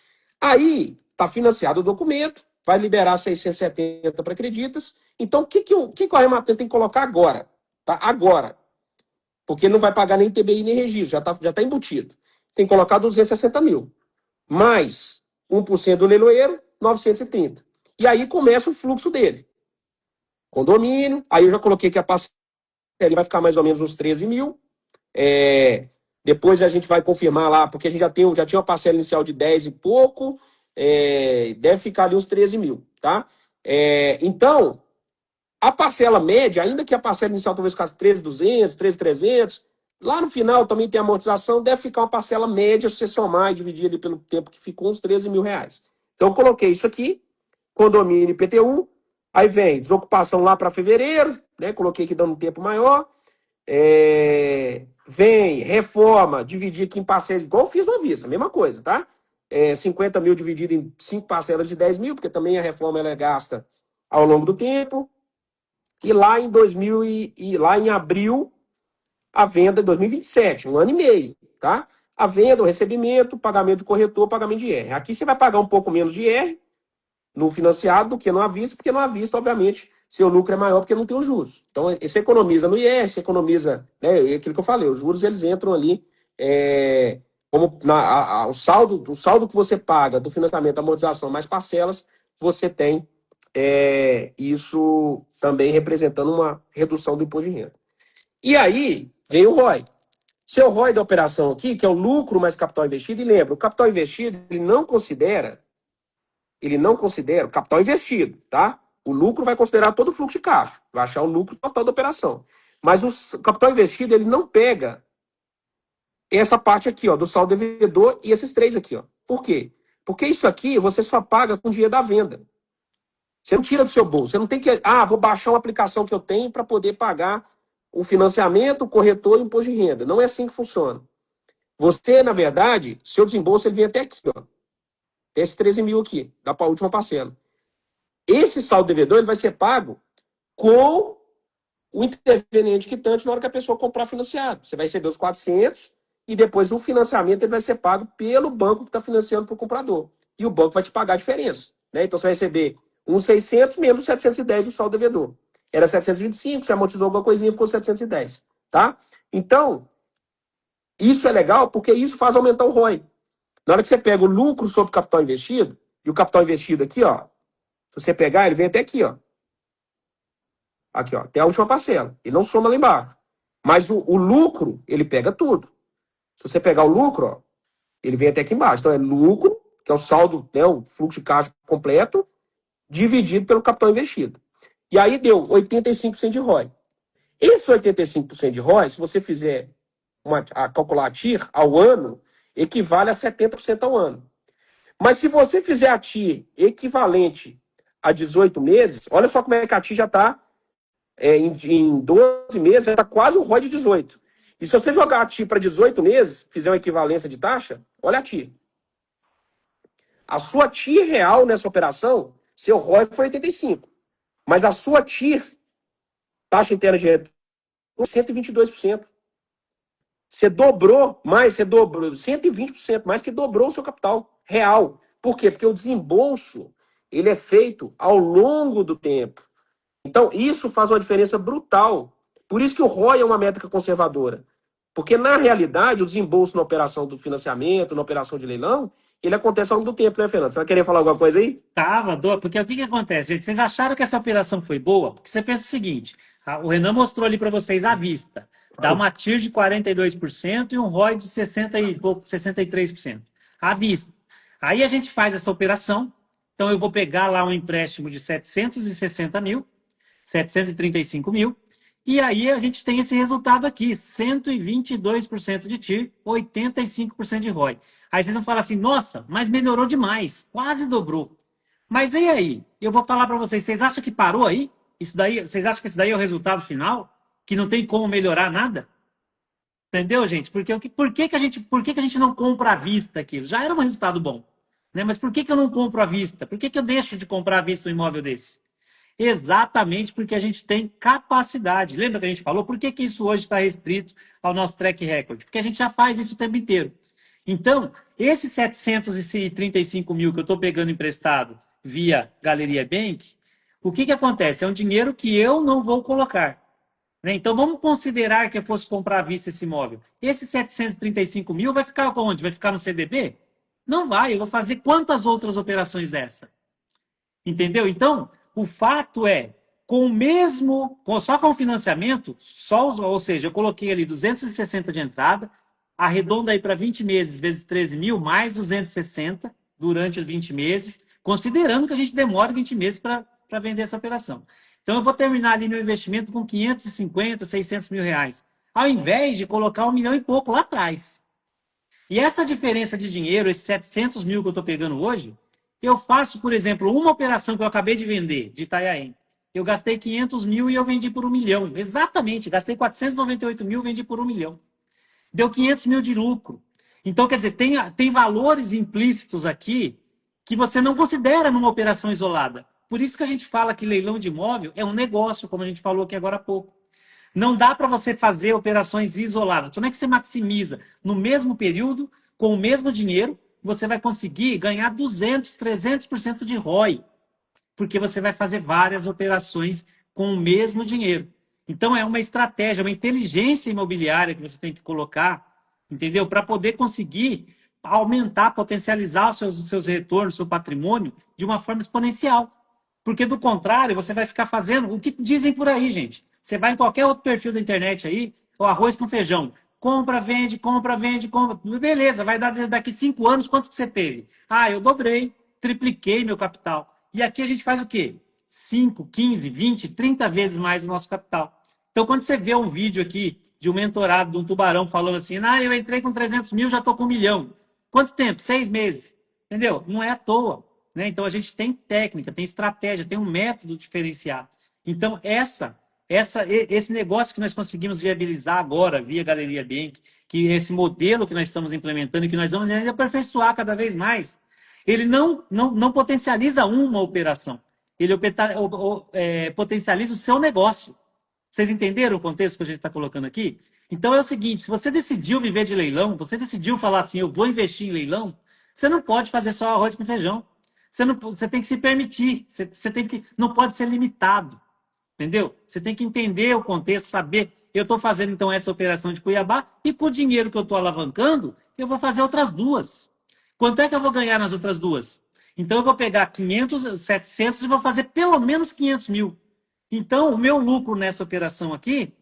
Aí tá financiado o documento, vai liberar 670 para acreditas. Então o que o arrematante tem que colocar agora? Tá? Agora. Porque ele não vai pagar nem TBI nem registro, já tá embutido. Tem que colocar 260 mil. Mais 1% do leiloeiro, 930. E aí começa o fluxo dele. Condomínio, aí eu já coloquei que a parcela vai ficar mais ou menos uns 13 mil. Depois a gente vai confirmar lá, porque a gente já tinha uma parcela inicial de 10 e pouco, deve ficar ali uns 13 mil, tá? Então, a parcela média, ainda que a parcela inicial talvez ficasse 13.200, 13.300, lá no final também tem amortização, deve ficar uma parcela média, se você somar e dividir ali pelo tempo que ficou, uns 13 mil reais. Então, eu coloquei isso aqui, condomínio IPTU. Aí vem desocupação lá para fevereiro, né? Coloquei aqui dando um tempo maior. Vem reforma, dividir aqui em parcelas, igual eu fiz no Avisa, mesma coisa, tá? 50 mil dividido em 5 parcelas de 10 mil, porque também a reforma ela é gasta ao longo do tempo. E lá em lá em abril, a venda em 2027, um ano e meio, tá? A venda, o recebimento, pagamento de corretor, pagamento de IR. Aqui você vai pagar um pouco menos de IR no financiado do que no à vista, porque no à vista, obviamente, seu lucro é maior porque não tem os juros. Então, você economiza no IR, você economiza, né, aquilo que eu falei, os juros eles entram ali, como o saldo que você paga do financiamento, amortização mais parcelas, você tem isso também representando uma redução do imposto de renda. E aí, vem o ROI. Seu ROI da operação aqui, que é o lucro mais capital investido, e lembra, o capital investido, ele não considera o capital investido, tá? O lucro vai considerar todo o fluxo de caixa, vai achar o lucro total da operação. Mas o capital investido, ele não pega essa parte aqui, ó, do saldo devedor e esses três aqui, ó. Por quê? Porque isso aqui você só paga com o dinheiro da venda. Você não tira do seu bolso. Você não tem que, vou baixar uma aplicação que eu tenho para poder pagar o financiamento, o corretor e o imposto de renda. Não é assim que funciona. Você, na verdade, seu desembolso ele vem até aqui, ó. Esse 13 mil aqui, dá para a última parcela. Esse saldo devedor ele vai ser pago com o interveniente quitante na hora que a pessoa comprar financiado. Você vai receber os 400 e depois o financiamento ele vai ser pago pelo banco que está financiando para o comprador. E o banco vai te pagar a diferença. Né? Então você vai receber uns 600 menos os 710 do saldo devedor. Era 725, você amortizou alguma coisinha, ficou 710. Tá? Então, isso é legal porque isso faz aumentar o ROI. Na hora que você pega o lucro sobre o capital investido, e o capital investido aqui, ó, se você pegar, ele vem até aqui, ó. Aqui, ó, até a última parcela. Ele não soma lá embaixo. Mas o lucro, ele pega tudo. Se você pegar o lucro, ó, ele vem até aqui embaixo. Então é lucro, que é o saldo, né, o fluxo de caixa completo, dividido pelo capital investido. E aí deu 85% de ROI. Esse 85% de ROI, se você fizer calcular a TIR ao ano, equivale a 70% ao ano. Mas se você fizer a TIR equivalente a 18 meses, olha só como é que a TIR já está em 12 meses, já está quase o ROI de 18. E se você jogar a TIR para 18 meses, fizer uma equivalência de taxa, olha a TIR. A sua TIR real nessa operação, seu ROI foi 85. Mas a sua TIR, taxa interna de retorno, 122%. Você dobrou mais, você dobrou 120%, mais que dobrou o seu capital real. Por quê? Porque o desembolso ele é feito ao longo do tempo. Então, isso faz uma diferença brutal. Por isso que o ROI é uma métrica conservadora. Porque, na realidade, o desembolso na operação do financiamento, na operação de leilão, ele acontece ao longo do tempo, né, Fernando? Você vai querer falar alguma coisa aí? Tava, porque o que que acontece, gente? Vocês acharam que essa operação foi boa? Porque você pensa o seguinte, o Renan mostrou ali para vocês à vista. Dá uma TIR de 42% e um ROI de 60 e pouco, 63%. À vista. Aí a gente faz essa operação. Então eu vou pegar lá um empréstimo de 760 mil, 735 mil. E aí a gente tem esse resultado aqui, 122% de TIR, 85% de ROI. Aí vocês vão falar assim, nossa, mas melhorou demais, quase dobrou. Mas e aí? Eu vou falar para vocês, vocês acham que parou aí? Isso daí, vocês acham que esse daí é o resultado final? Que não tem como melhorar nada? Entendeu, gente? Porque por que que a gente não compra à vista aquilo? Já era um resultado bom, né? Mas por que que eu não compro à vista? Por que que eu deixo de comprar à vista um imóvel desse? Exatamente porque a gente tem capacidade. Lembra que a gente falou? Por que que isso hoje está restrito ao nosso track record? Porque a gente já faz isso o tempo inteiro. Então, esses 735 mil que eu estou pegando emprestado via Galeria Bank, o que que acontece? É um dinheiro que eu não vou colocar. Né? Então, vamos considerar que eu fosse comprar à vista esse imóvel. Esse 735 mil vai ficar onde? Vai ficar no CDB? Não vai. Eu vou fazer quantas outras operações dessa? Entendeu? Então, o fato é, só com o financiamento, ou seja, eu coloquei ali 260 de entrada, arredonda aí para 20 meses, vezes 13 mil, mais 260 durante os 20 meses, considerando que a gente demora 20 meses para vender essa operação. Então, eu vou terminar ali meu investimento com 550, 600 mil reais, ao invés de colocar 1 milhão e pouco lá atrás. E essa diferença de dinheiro, esses 700 mil que eu estou pegando hoje, eu faço, por exemplo, uma operação que eu acabei de vender, de Itanhaém. Eu gastei 500 mil e eu vendi por 1 milhão. Exatamente, gastei 498 mil e vendi por 1 milhão. Deu 500 mil de lucro. Então, quer dizer, tem valores implícitos aqui que você não considera numa operação isolada. Por isso que a gente fala que leilão de imóvel é um negócio, como a gente falou aqui agora há pouco. Não dá para você fazer operações isoladas. Como é que você maximiza? No mesmo período, com o mesmo dinheiro, você vai conseguir ganhar 200, 300% de ROI, porque você vai fazer várias operações com o mesmo dinheiro. Então, é uma estratégia, uma inteligência imobiliária que você tem que colocar, entendeu? Para poder conseguir aumentar, potencializar os seus retornos, seu patrimônio, de uma forma exponencial. Porque, do contrário, você vai ficar fazendo o que dizem por aí, gente. Você vai em qualquer outro perfil da internet aí, o arroz com feijão. Compra, vende, compra, vende, compra. Beleza, vai dar daqui 5 anos, quantos que você teve? Ah, eu dobrei, tripliquei meu capital. E aqui a gente faz o quê? 5, 15, 20, 30 vezes mais o nosso capital. Então, quando você vê um vídeo aqui de um mentorado de um tubarão falando assim, eu entrei com 300 mil, já estou com 1 milhão. Quanto tempo? 6 meses. Entendeu? Não é à toa. Né? Então, a gente tem técnica, tem estratégia, tem um método diferenciado. Então, esse negócio que nós conseguimos viabilizar agora via Galeria Bank, que esse modelo que nós estamos implementando e que nós vamos ainda aperfeiçoar cada vez mais, ele não potencializa uma operação, ele potencializa o seu negócio. Vocês entenderam o contexto que a gente está colocando aqui? Então é o seguinte, se você decidiu viver de leilão, você decidiu falar assim, eu vou investir em leilão, você não pode fazer só arroz com feijão. Você tem que se permitir, você tem que, não pode ser limitado. Entendeu? Você tem que entender o contexto, saber. Eu estou fazendo então essa operação de Cuiabá e com o dinheiro que eu estou alavancando, eu vou fazer outras duas. Quanto é que eu vou ganhar nas outras duas? Então eu vou pegar 500, 700 e vou fazer pelo menos 500 mil. Então o meu lucro nessa operação aqui,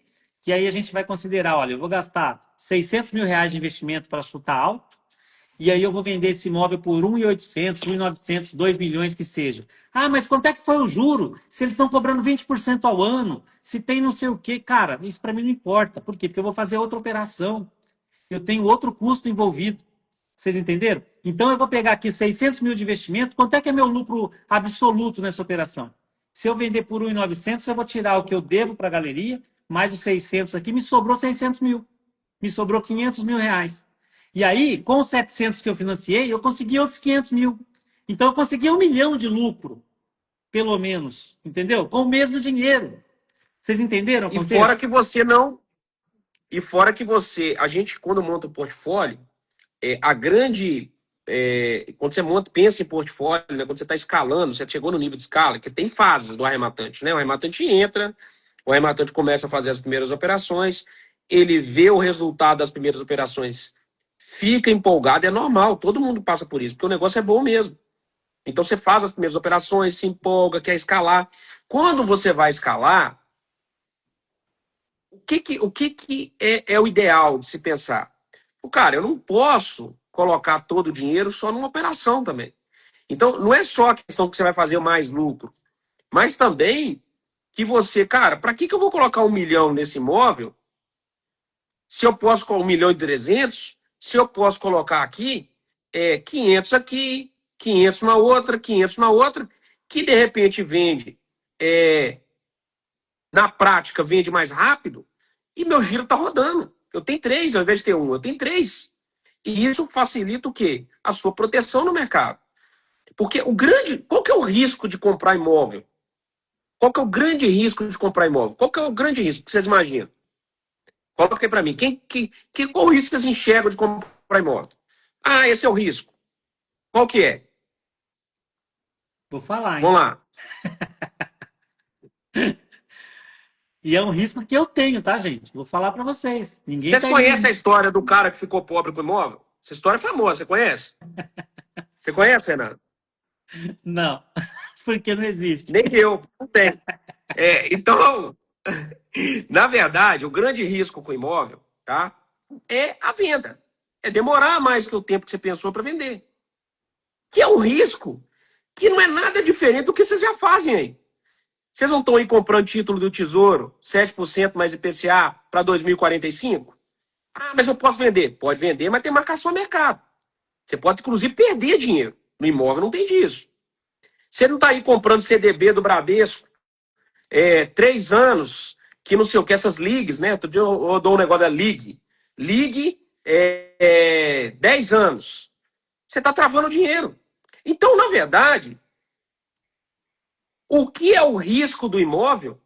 que aí a gente vai considerar, olha, eu vou gastar 600 mil reais de investimento para chutar alto, e aí eu vou vender esse imóvel por 1.800, 1.900, 2 milhões que seja. Ah, mas quanto é que foi o juro? Se eles estão cobrando 20% ao ano, se tem não sei o quê. Cara, isso para mim não importa. Por quê? Porque eu vou fazer outra operação. Eu tenho outro custo envolvido. Vocês entenderam? Então eu vou pegar aqui 600 mil de investimento. Quanto é que é meu lucro absoluto nessa operação? Se eu vender por 1.900, eu vou tirar o que eu devo para a galeria, mais os 600 aqui, me sobrou 600 mil. Me sobrou 500 mil reais. E aí, com os 700 que eu financiei, eu consegui outros 500 mil. Então, eu consegui 1 milhão de lucro, pelo menos. Entendeu? Com o mesmo dinheiro. Vocês entenderam o contexto? E fora que você não... E fora que você... A gente, quando monta o portfólio, a grande... quando você monta, pensa em portfólio, né, quando você está escalando, você chegou no nível de escala, que tem fases do arrematante, né? O arrematante entra, o arrematante começa a fazer as primeiras operações, ele vê o resultado das primeiras operações, fica empolgado, é normal, todo mundo passa por isso, porque o negócio é bom mesmo. Então você faz as primeiras operações, se empolga, quer escalar. Quando você vai escalar, o que é o ideal de se pensar? Cara, eu não posso colocar todo o dinheiro só numa operação também. Então, não é só a questão que você vai fazer mais lucro, mas também que você, cara, para que eu vou colocar 1 milhão nesse imóvel se eu posso colocar 1.300.000, se eu posso colocar aqui 500 aqui, 500 na outra, 500 na outra, que de repente vende, na prática vende mais rápido e meu giro está rodando. Eu tenho 3 ao invés de ter 1, eu tenho 3. E isso facilita o quê? A sua proteção no mercado. Porque qual que é o risco de comprar imóvel? Qual que é o grande risco de comprar imóvel? Qual que é o grande risco que vocês imaginam? Coloca aí para mim. Qual o risco que vocês enxergam de comprar imóvel? Ah, esse é o risco. Qual que é? Vou falar, hein? Vamos lá. E é um risco que eu tenho, tá, gente? Vou falar para vocês. Ninguém Vocês tá conhecem a história do cara que ficou pobre com imóvel? Essa história é famosa, você conhece? Você conhece, Fernando? Não, porque não existe. Nem eu, não tem. Então, na verdade, o grande risco com o imóvel, tá, é a venda. É demorar mais que o tempo que você pensou para vender. Que é um risco que não é nada diferente do que vocês já fazem aí. Vocês não estão aí comprando título do Tesouro, 7% mais IPCA para 2045? Ah, mas eu posso vender. Pode vender, mas tem marcação a mercado. Você pode, inclusive, perder dinheiro. No imóvel não tem disso. Você não está aí comprando CDB do Bradesco, 3 anos, que não sei o que, essas ligas, né? Outro dia eu dou um negócio da Ligue. Ligue, 10 anos. Você está travando dinheiro. Então, na verdade, o que é o risco do imóvel?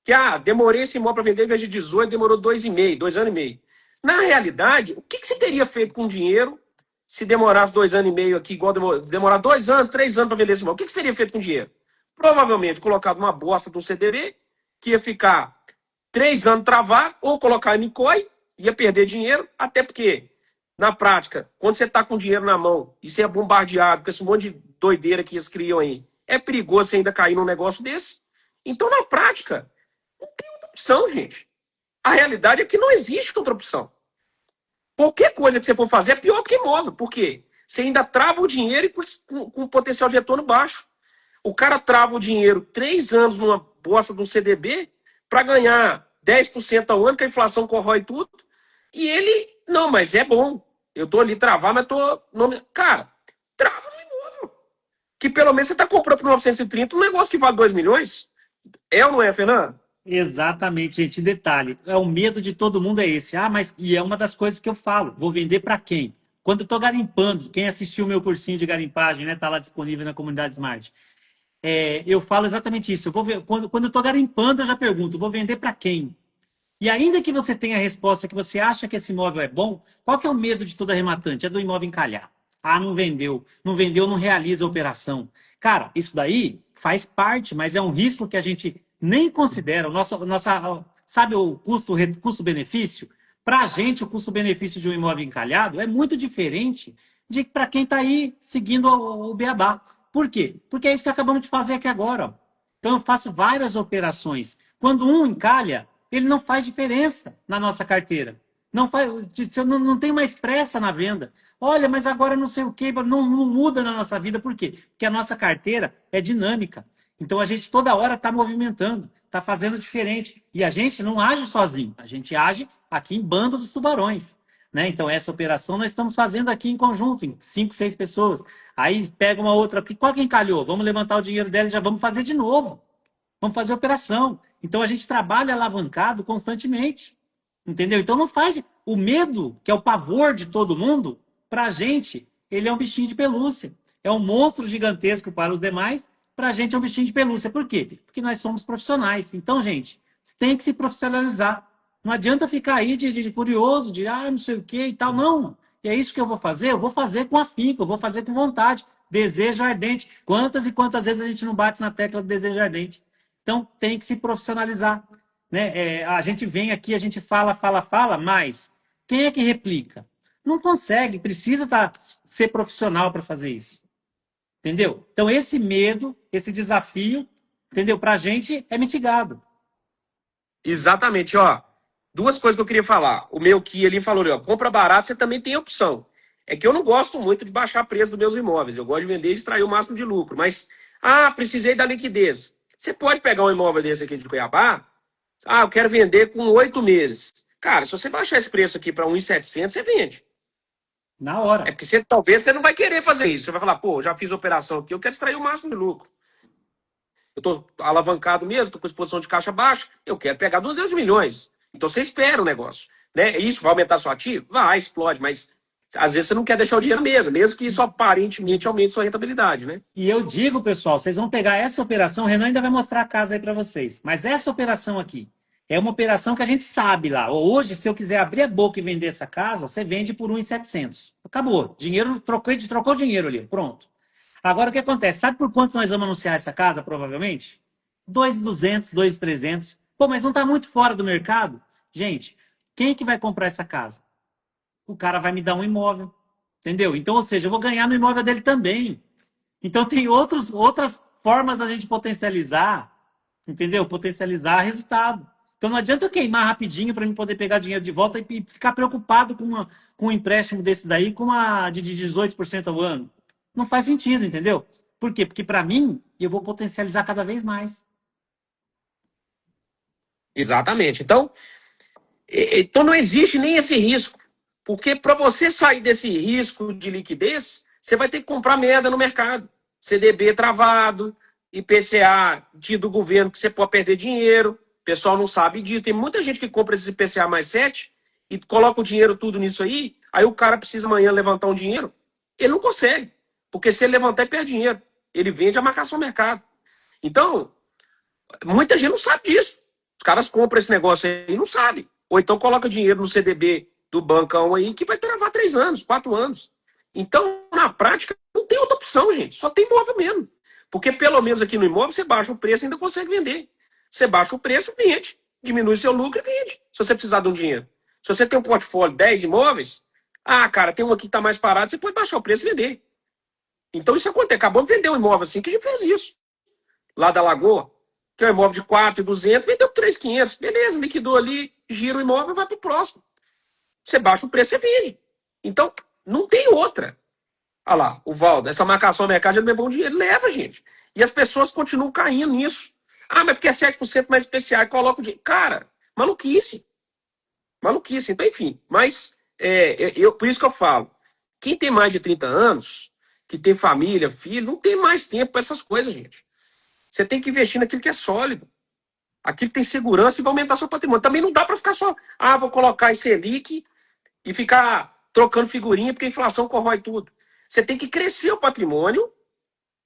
Que, demorei esse imóvel para vender, em vez de 18, demorou 2,5, 2 anos e meio. Na realidade, o que você teria feito com o dinheiro se demorasse 2 anos e meio aqui, igual demorar 2 anos, 3 anos para vender esse imóvel? O que você teria feito com o dinheiro? Provavelmente colocado uma bosta de um CDB, que ia ficar 3 anos travado, ou colocar em COI, ia perder dinheiro, até porque, na prática, quando você está com dinheiro na mão e você é bombardeado com esse monte de doideira que eles criam aí, é perigoso você ainda cair num negócio desse. Então, na prática, não tem outra opção, gente. A realidade é que não existe outra opção. Qualquer coisa que você for fazer é pior do que imóvel. Por quê? Você ainda trava o dinheiro com potencial de retorno baixo. O cara trava o dinheiro 3 anos numa bosta de um CDB para ganhar 10% ao ano, que a inflação corrói tudo. E ele, não, mas é bom. Eu tô ali travado, mas tô... Cara, trava no imóvel. Que pelo menos você tá comprando por 930 um negócio que vale 2 milhões. É ou não é, Fernando? Exatamente, gente. Detalhe, o medo de todo mundo é esse. Mas e é uma das coisas que eu falo. Vou vender para quem? Quando eu estou garimpando, quem assistiu o meu cursinho de garimpagem, né, tá lá disponível na comunidade Smart. eu falo exatamente isso. Eu vou ver, quando eu estou garimpando, eu já pergunto, vou vender para quem? E ainda que você tenha a resposta que você acha que esse imóvel é bom, qual que é o medo de todo arrematante? É do imóvel encalhar. Ah, não vendeu. Não vendeu, não realiza a operação. Cara, isso daí faz parte, mas é um risco que a gente nem considera. Sabe o custo-benefício? Para a gente, o custo-benefício de um imóvel encalhado é muito diferente de para quem está aí seguindo o beabá. Por quê? Porque é isso que acabamos de fazer aqui agora. Ó. Então, eu faço várias operações. Quando um encalha, ele não faz diferença na nossa carteira. Não faz, não tem mais pressa na venda. Olha, mas agora não sei o quê, não muda na nossa vida. Por quê? Porque a nossa carteira é dinâmica. Então a gente toda hora está movimentando, está fazendo diferente. E a gente não age sozinho, a gente age aqui em bando dos tubarões. Né? Então essa operação nós estamos fazendo aqui em conjunto, em 5, 6 pessoas. Aí pega uma outra, qual que encalhou? Vamos levantar o dinheiro dela e já vamos fazer de novo. Vamos fazer operação. Então a gente trabalha alavancado constantemente. Entendeu? Então não faz. O medo, que é o pavor de todo mundo, para a gente, ele é um bichinho de pelúcia. É um monstro gigantesco para os demais, para a gente é um bichinho de pelúcia. Por quê? Porque nós somos profissionais. Então, gente, tem que se profissionalizar. Não adianta ficar aí de curioso, de não sei o quê e tal. Não. E é isso que eu vou fazer com afinco, eu vou fazer com vontade. Desejo ardente. Quantas e quantas vezes a gente não bate na tecla do desejo ardente? Então, tem que se profissionalizar. Né? A gente vem aqui, a gente fala, mas quem é que replica? Não consegue, precisa ser profissional para fazer isso. Entendeu? Então, esse medo, esse desafio, entendeu? Para a gente é mitigado. Exatamente, ó. Duas coisas que eu queria falar. O meu Kia ali falou, ó, compra barato, você também tem opção. É que eu não gosto muito de baixar preço dos meus imóveis. Eu gosto de vender e extrair o máximo de lucro. Mas, precisei da liquidez. Você pode pegar um imóvel desse aqui de Cuiabá, eu quero vender com 8 meses. Cara, se você baixar esse preço aqui para 1.700, você vende. Na hora. É porque talvez você não vai querer fazer isso. Você vai falar, pô, já fiz operação aqui, eu quero extrair o máximo de lucro. Eu estou alavancado mesmo, estou com exposição de caixa baixa, eu quero pegar 200 milhões. Então você espera o negócio. Né? Isso vai aumentar seu ativo? Vai, explode, mas às vezes você não quer deixar o dinheiro mesmo que isso aparentemente aumente sua rentabilidade, né? E eu digo, pessoal, vocês vão pegar essa operação, o Renan ainda vai mostrar a casa aí para vocês, mas essa operação aqui é uma operação que a gente sabe lá. Hoje, se eu quiser abrir a boca e vender essa casa, você vende por 1.700. Acabou. Dinheiro, trocou dinheiro ali, pronto. Agora o que acontece? Sabe por quanto nós vamos anunciar essa casa, provavelmente? 2.200, 2.300. Pô, mas não está muito fora do mercado? Gente, quem é que vai comprar essa casa? O cara vai me dar um imóvel. Entendeu? Então, ou seja, eu vou ganhar no imóvel dele também. Então, tem outras formas da gente potencializar, entendeu? Potencializar resultado. Então, não adianta eu queimar rapidinho para mim poder pegar dinheiro de volta e ficar preocupado com um empréstimo desse daí com uma de 18% ao ano. Não faz sentido, entendeu? Por quê? Porque, para mim, eu vou potencializar cada vez mais. Exatamente. Então não existe nem esse risco. Porque para você sair desse risco de liquidez, você vai ter que comprar merda no mercado. CDB travado, IPCA do governo que você pode perder dinheiro. O pessoal não sabe disso. Tem muita gente que compra esse IPCA mais 7 e coloca o dinheiro tudo nisso aí. Aí o cara precisa amanhã levantar um dinheiro. Ele não consegue. Porque se ele levantar, ele perde dinheiro. Ele vende a marcação no mercado. Então, muita gente não sabe disso. Os caras compram esse negócio aí e não sabem. Ou então coloca dinheiro no CDB do bancão aí que vai travar 3 anos, 4 anos. Então, na prática, não tem outra opção, gente. Só tem imóvel mesmo. Porque pelo menos aqui no imóvel você baixa o preço e ainda consegue vender. Você baixa o preço, vende. Diminui seu lucro e vende. Se você precisar de um dinheiro. Se você tem um portfólio, 10 imóveis, cara, tem um aqui que está mais parado, você pode baixar o preço e vender. Então isso acontece. Acabou de vender um imóvel assim que a gente fez isso. Lá da Lagoa, que é um imóvel de 4.200, vendeu por 3.500. Beleza, liquidou ali, gira o imóvel e vai para o próximo. Você baixa o preço, você vende. Então, não tem outra. Olha lá, o Valdo, essa marcação no mercado já levou um dinheiro. Leva, gente. E as pessoas continuam caindo nisso. Mas porque é 7% mais especial, coloca o dinheiro. Cara, maluquice. Maluquice. Então, enfim. Mas, por isso que eu falo. Quem tem mais de 30 anos, que tem família, filho, não tem mais tempo para essas coisas, gente. Você tem que investir naquilo que é sólido. Aquilo que tem segurança e vai aumentar seu patrimônio. Também não dá para ficar só, vou colocar esse Selic e ficar trocando figurinha porque a inflação corrói tudo. Você tem que crescer o patrimônio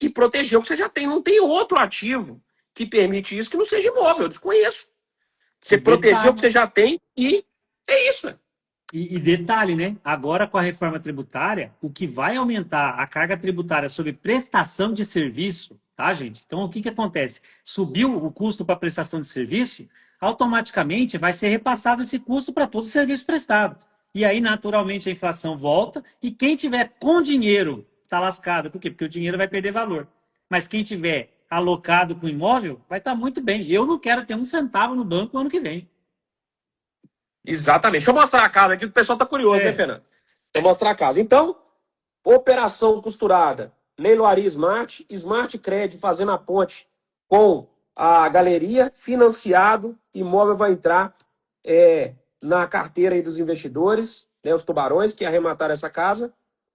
e proteger o que você já tem. Não tem outro ativo que permite isso que não seja imóvel. Eu desconheço. Você proteger o que você já tem e é isso. E detalhe, né? Agora com a reforma tributária, o que vai aumentar a carga tributária sobre prestação de serviço, tá, gente? Então, o que que acontece? Subiu o custo para prestação de serviço, automaticamente vai ser repassado esse custo para todo o serviço prestado. E aí, naturalmente, a inflação volta e quem tiver com dinheiro está lascado. Por quê? Porque o dinheiro vai perder valor. Mas quem tiver alocado com imóvel vai estar muito bem. Eu não quero ter um centavo no banco no ano que vem. Exatamente. Deixa eu mostrar a casa aqui, que o pessoal tá curioso, né, Fernando? Deixa eu mostrar a casa. Então, operação costurada, leiloaria Smart, Smart Cred fazendo a ponte com a galeria, financiado, imóvel vai entrar na carteira aí dos investidores, né, os tubarões que arremataram essa casa,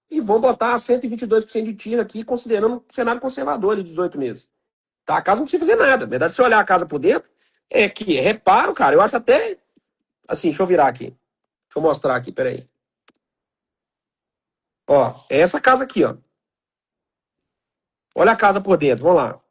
e vão botar 122% de tiro aqui, considerando um cenário conservador de 18 meses. Tá? A casa não precisa fazer nada. Na verdade, se você olhar a casa por dentro, é que reparo, cara, eu acho até... Assim, deixa eu virar aqui. Deixa eu mostrar aqui, peraí. Ó, é essa casa aqui, ó. Olha a casa por dentro, vamos lá.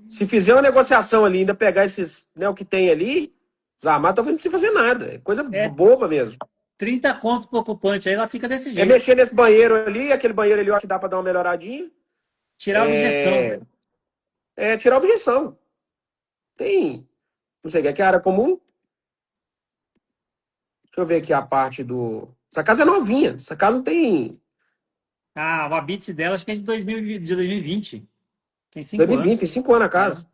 Se fizer uma negociação ali, ainda pegar esses, né, o que tem ali, os armados talvez não precisa fazer nada. É coisa boba mesmo. 30 conto pro ocupante, aí ela fica desse jeito. É mexer nesse banheiro ali, aquele banheiro ali eu acho que dá pra dar uma melhoradinha. Tirar a objeção. Tirar a objeção. Tem, não sei, que é a área comum? Deixa eu ver aqui a parte do... Essa casa é novinha, essa casa não tem... Ah, o habite dela acho que é de 2020. Tem 5 2020, anos. tem 5 anos a casa.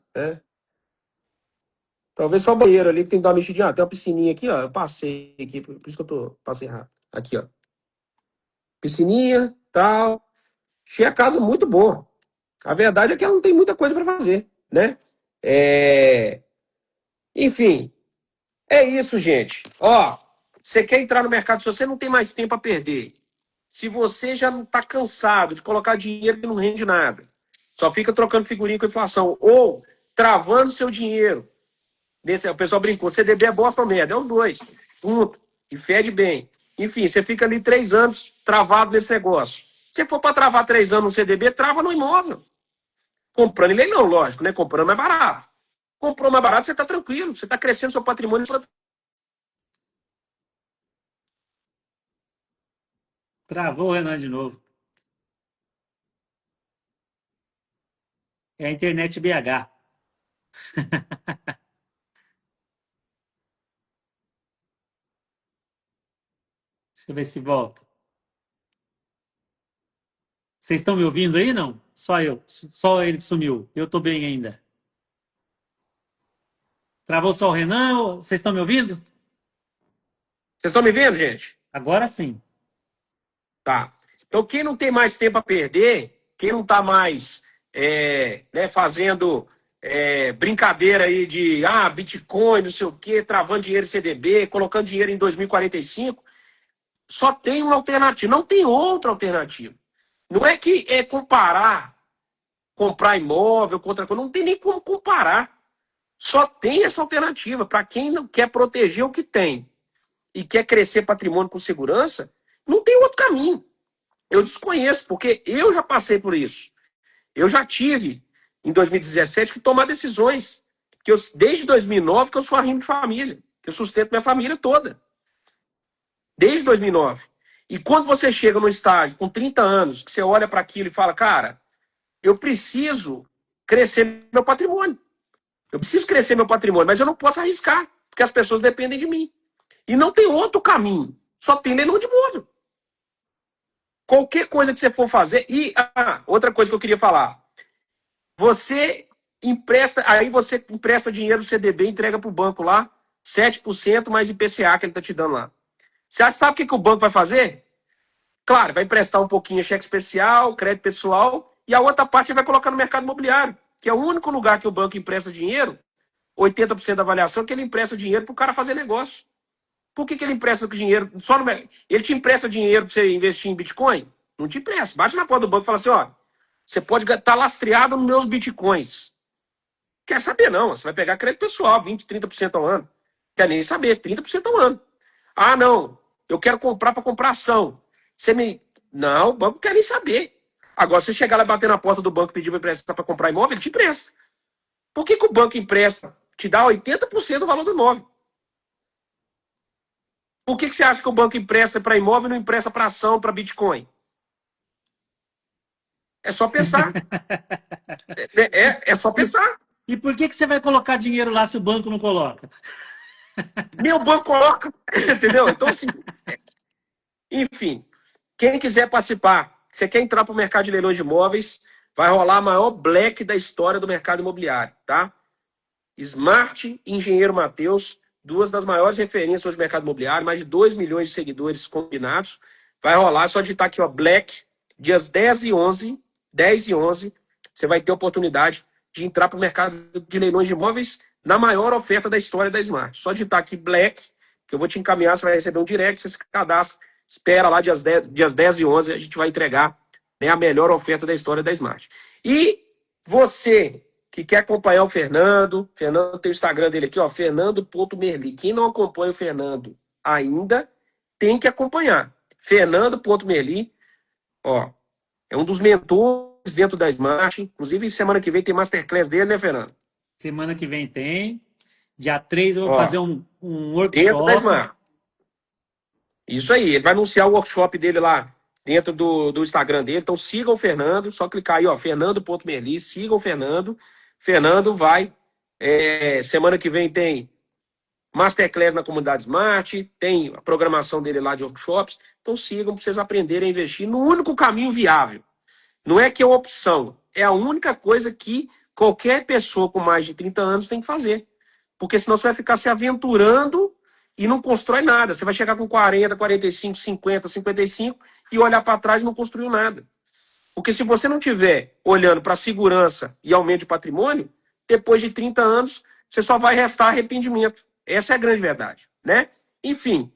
Talvez só o banheiro ali que tem que dar uma mexidinha. Tem uma piscininha aqui, ó. Eu passei aqui, por isso que eu passei errado. Aqui, ó. Piscininha, tal. Achei a casa muito boa. A verdade é que ela não tem muita coisa para fazer, né? Enfim, é isso, gente. Ó, você quer entrar no mercado, se você não tem mais tempo a perder, se você já não está cansado de colocar dinheiro que não rende nada, só fica trocando figurinha com inflação, ou travando seu dinheiro. O pessoal brincou, CDB é bosta ou merda? É os dois, junto, e fede bem. Enfim, você fica ali 3 anos travado nesse negócio. Se for para travar 3 anos no CDB, trava no imóvel. Comprando em leilão, lógico, né? Comprando mais barato. Comprou mais barato, você está tranquilo, você está crescendo seu patrimônio. Travou o Renan de novo. É a internet BH. Deixa eu ver se volta. Vocês estão me ouvindo aí, não? Só eu. Só ele que sumiu. Eu estou bem ainda. Travou só o Renan? Ou... Vocês estão me ouvindo? Vocês estão me vendo, gente? Agora sim. Tá. Então, quem não tem mais tempo a perder, quem não está mais fazendo brincadeira aí de Bitcoin, não sei o quê, travando dinheiro em CDB, colocando dinheiro em 2045, só tem uma alternativa, não tem outra alternativa. Não é que comparar, comprar imóvel com outra coisa, não tem nem como comparar. Só tem essa alternativa. Para quem não quer proteger o que tem e quer crescer patrimônio com segurança, não tem outro caminho. Eu desconheço, porque eu já passei por isso. Eu já tive, em 2017, que tomar decisões. Que desde 2009 que eu sou arrimo de família. Que eu sustento minha família toda. Desde 2009. E quando você chega no estágio com 30 anos, que você olha para aquilo e fala, cara, eu preciso crescer meu patrimônio. Eu preciso crescer meu patrimônio, mas eu não posso arriscar, porque as pessoas dependem de mim. E não tem outro caminho. Só tem leilão de imóvel. Qualquer coisa que você for fazer. E outra coisa que eu queria falar. Você empresta dinheiro do CDB e entrega para o banco lá, 7% mais IPCA que ele está te dando lá. Você sabe o que o banco vai fazer? Claro, vai emprestar um pouquinho cheque especial, crédito pessoal, e a outra parte ele vai colocar no mercado imobiliário, que é o único lugar que o banco empresta dinheiro, 80% da avaliação, que ele empresta dinheiro para o cara fazer negócio. Por que ele empresta dinheiro? Ele te empresta dinheiro para você investir em Bitcoin? Não te empresta. Bate na porta do banco e fala assim, ó, você pode estar lastreado nos meus Bitcoins. Quer saber não, você vai pegar crédito pessoal, 20%, 30% ao ano. Quer nem saber, 30% ao ano. Ah, não, eu quero comprar para comprar ação. Não, o banco não quer nem saber. Agora, se você chegar lá e bater na porta do banco e pedir para emprestar para comprar imóvel, ele te empresta. Por que o banco empresta? Te dá 80% do valor do imóvel. Por que você acha que o banco empresta para imóvel e não empresta para ação, para Bitcoin? É só pensar. É só pensar. E por que você vai colocar dinheiro lá se o banco não coloca? Meu banco coloca. Entendeu? Então, assim. Enfim, quem quiser participar, você quer entrar para o mercado de leilões de imóveis, vai rolar a maior black da história do mercado imobiliário, tá? Smart e Engenheiro Matheus, duas das maiores referências hoje do mercado imobiliário, mais de 2 milhões de seguidores combinados. Vai rolar, só digitar aqui, ó, Black, dias 10 e 11, 10 e 11, você vai ter a oportunidade de entrar para o mercado de leilões de imóveis na maior oferta da história da Smart. Só digitar aqui Black, que eu vou te encaminhar, você vai receber um direct, você se cadastra, espera lá dias 10 e 11, a gente vai entregar, né, a melhor oferta da história da Smart. E você que quer acompanhar o Fernando tem o Instagram dele aqui, ó, Fernando.merli. Quem não acompanha o Fernando ainda, tem que acompanhar. Fernando.merli, ó, é um dos mentores dentro da Smart. Inclusive, semana que vem tem Masterclass dele, né, Fernando? Semana que vem tem. Dia 3 eu vou fazer um workshop. Dentro da Smart. Isso aí, ele vai anunciar o workshop dele lá dentro do Instagram dele. Então sigam o Fernando, só clicar aí, ó, Fernando.merli, sigam o Fernando. Fernando vai, semana que vem tem Masterclass na comunidade Smart, tem a programação dele lá de workshops. Então sigam para vocês aprenderem a investir no único caminho viável. Não é que é uma opção, é a única coisa que qualquer pessoa com mais de 30 anos tem que fazer. Porque senão você vai ficar se aventurando e não constrói nada. Você vai chegar com 40, 45, 50, 55 e olhar para trás e não construiu nada. Porque se você não estiver olhando para segurança e aumento de patrimônio, depois de 30 anos, você só vai restar arrependimento. Essa é a grande verdade, né? Enfim,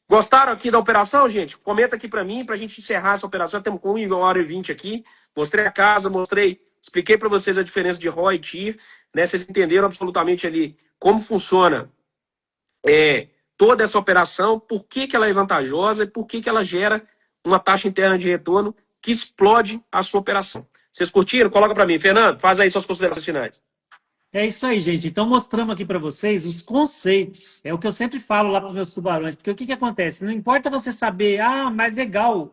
gostaram aqui da operação, gente? Comenta aqui para mim, para a gente encerrar essa operação. Temos com 1h20 aqui. Mostrei a casa, expliquei para vocês a diferença de ROI e TIR, né? Vocês entenderam absolutamente ali como funciona toda essa operação, por que ela é vantajosa e por que ela gera uma taxa interna de retorno que explode a sua operação. Vocês curtiram? Coloca para mim. Fernando, faz aí suas considerações finais. É isso aí, gente. Então, mostramos aqui para vocês os conceitos. É o que eu sempre falo lá para os meus tubarões. Porque o que acontece? Não importa você saber, mas legal,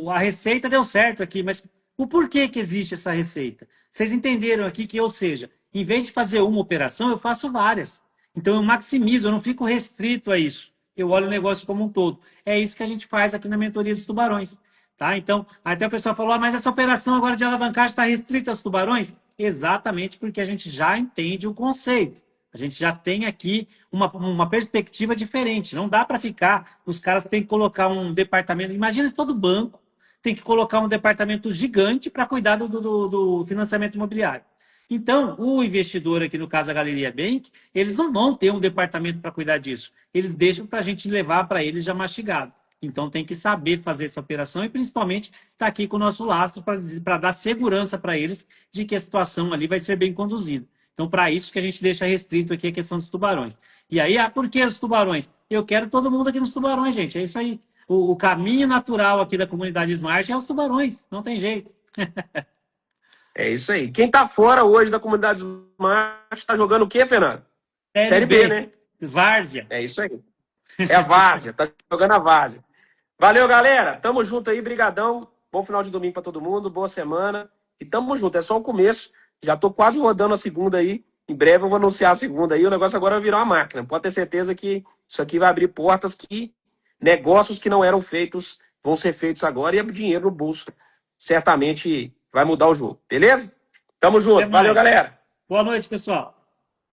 a receita deu certo aqui, mas o porquê que existe essa receita? Vocês entenderam aqui que, ou seja, em vez de fazer uma operação, eu faço várias. Então, eu maximizo, eu não fico restrito a isso. Eu olho o negócio como um todo. É isso que a gente faz aqui na mentoria dos tubarões. Tá? Então, até o pessoal falou, mas essa operação agora de alavancagem está restrita aos tubarões? Exatamente porque a gente já entende o conceito. A gente já tem aqui uma perspectiva diferente. Não dá para ficar, os caras têm que colocar um departamento, imagina se todo banco tem que colocar um departamento gigante para cuidar do financiamento imobiliário. Então, o investidor aqui, no caso a Galeria Bank, eles não vão ter um departamento para cuidar disso. Eles deixam para a gente levar para eles já mastigado. Então, tem que saber fazer essa operação e, principalmente, estar aqui com o nosso lastro para dar segurança para eles de que a situação ali vai ser bem conduzida. Então, para isso que a gente deixa restrito aqui a questão dos tubarões. E aí, por que os tubarões? Eu quero todo mundo aqui nos tubarões, gente. É isso aí. O caminho natural aqui da comunidade Smart é os tubarões. Não tem jeito. É isso aí. Quem está fora hoje da comunidade Smart está jogando o quê, Fernando? Série B, né? Várzea. É isso aí. É a Várzea. Está jogando a Várzea. Valeu, galera. Tamo junto aí. Brigadão. Bom final de domingo para todo mundo. Boa semana. E tamo junto. É só o começo. Já tô quase rodando a segunda aí. Em breve eu vou anunciar a segunda aí. O negócio agora vai virar uma máquina. Pode ter certeza que isso aqui vai abrir portas que negócios que não eram feitos vão ser feitos agora e é dinheiro no bolso. Certamente vai mudar o jogo. Beleza? Tamo junto. Valeu, galera. Boa noite, pessoal.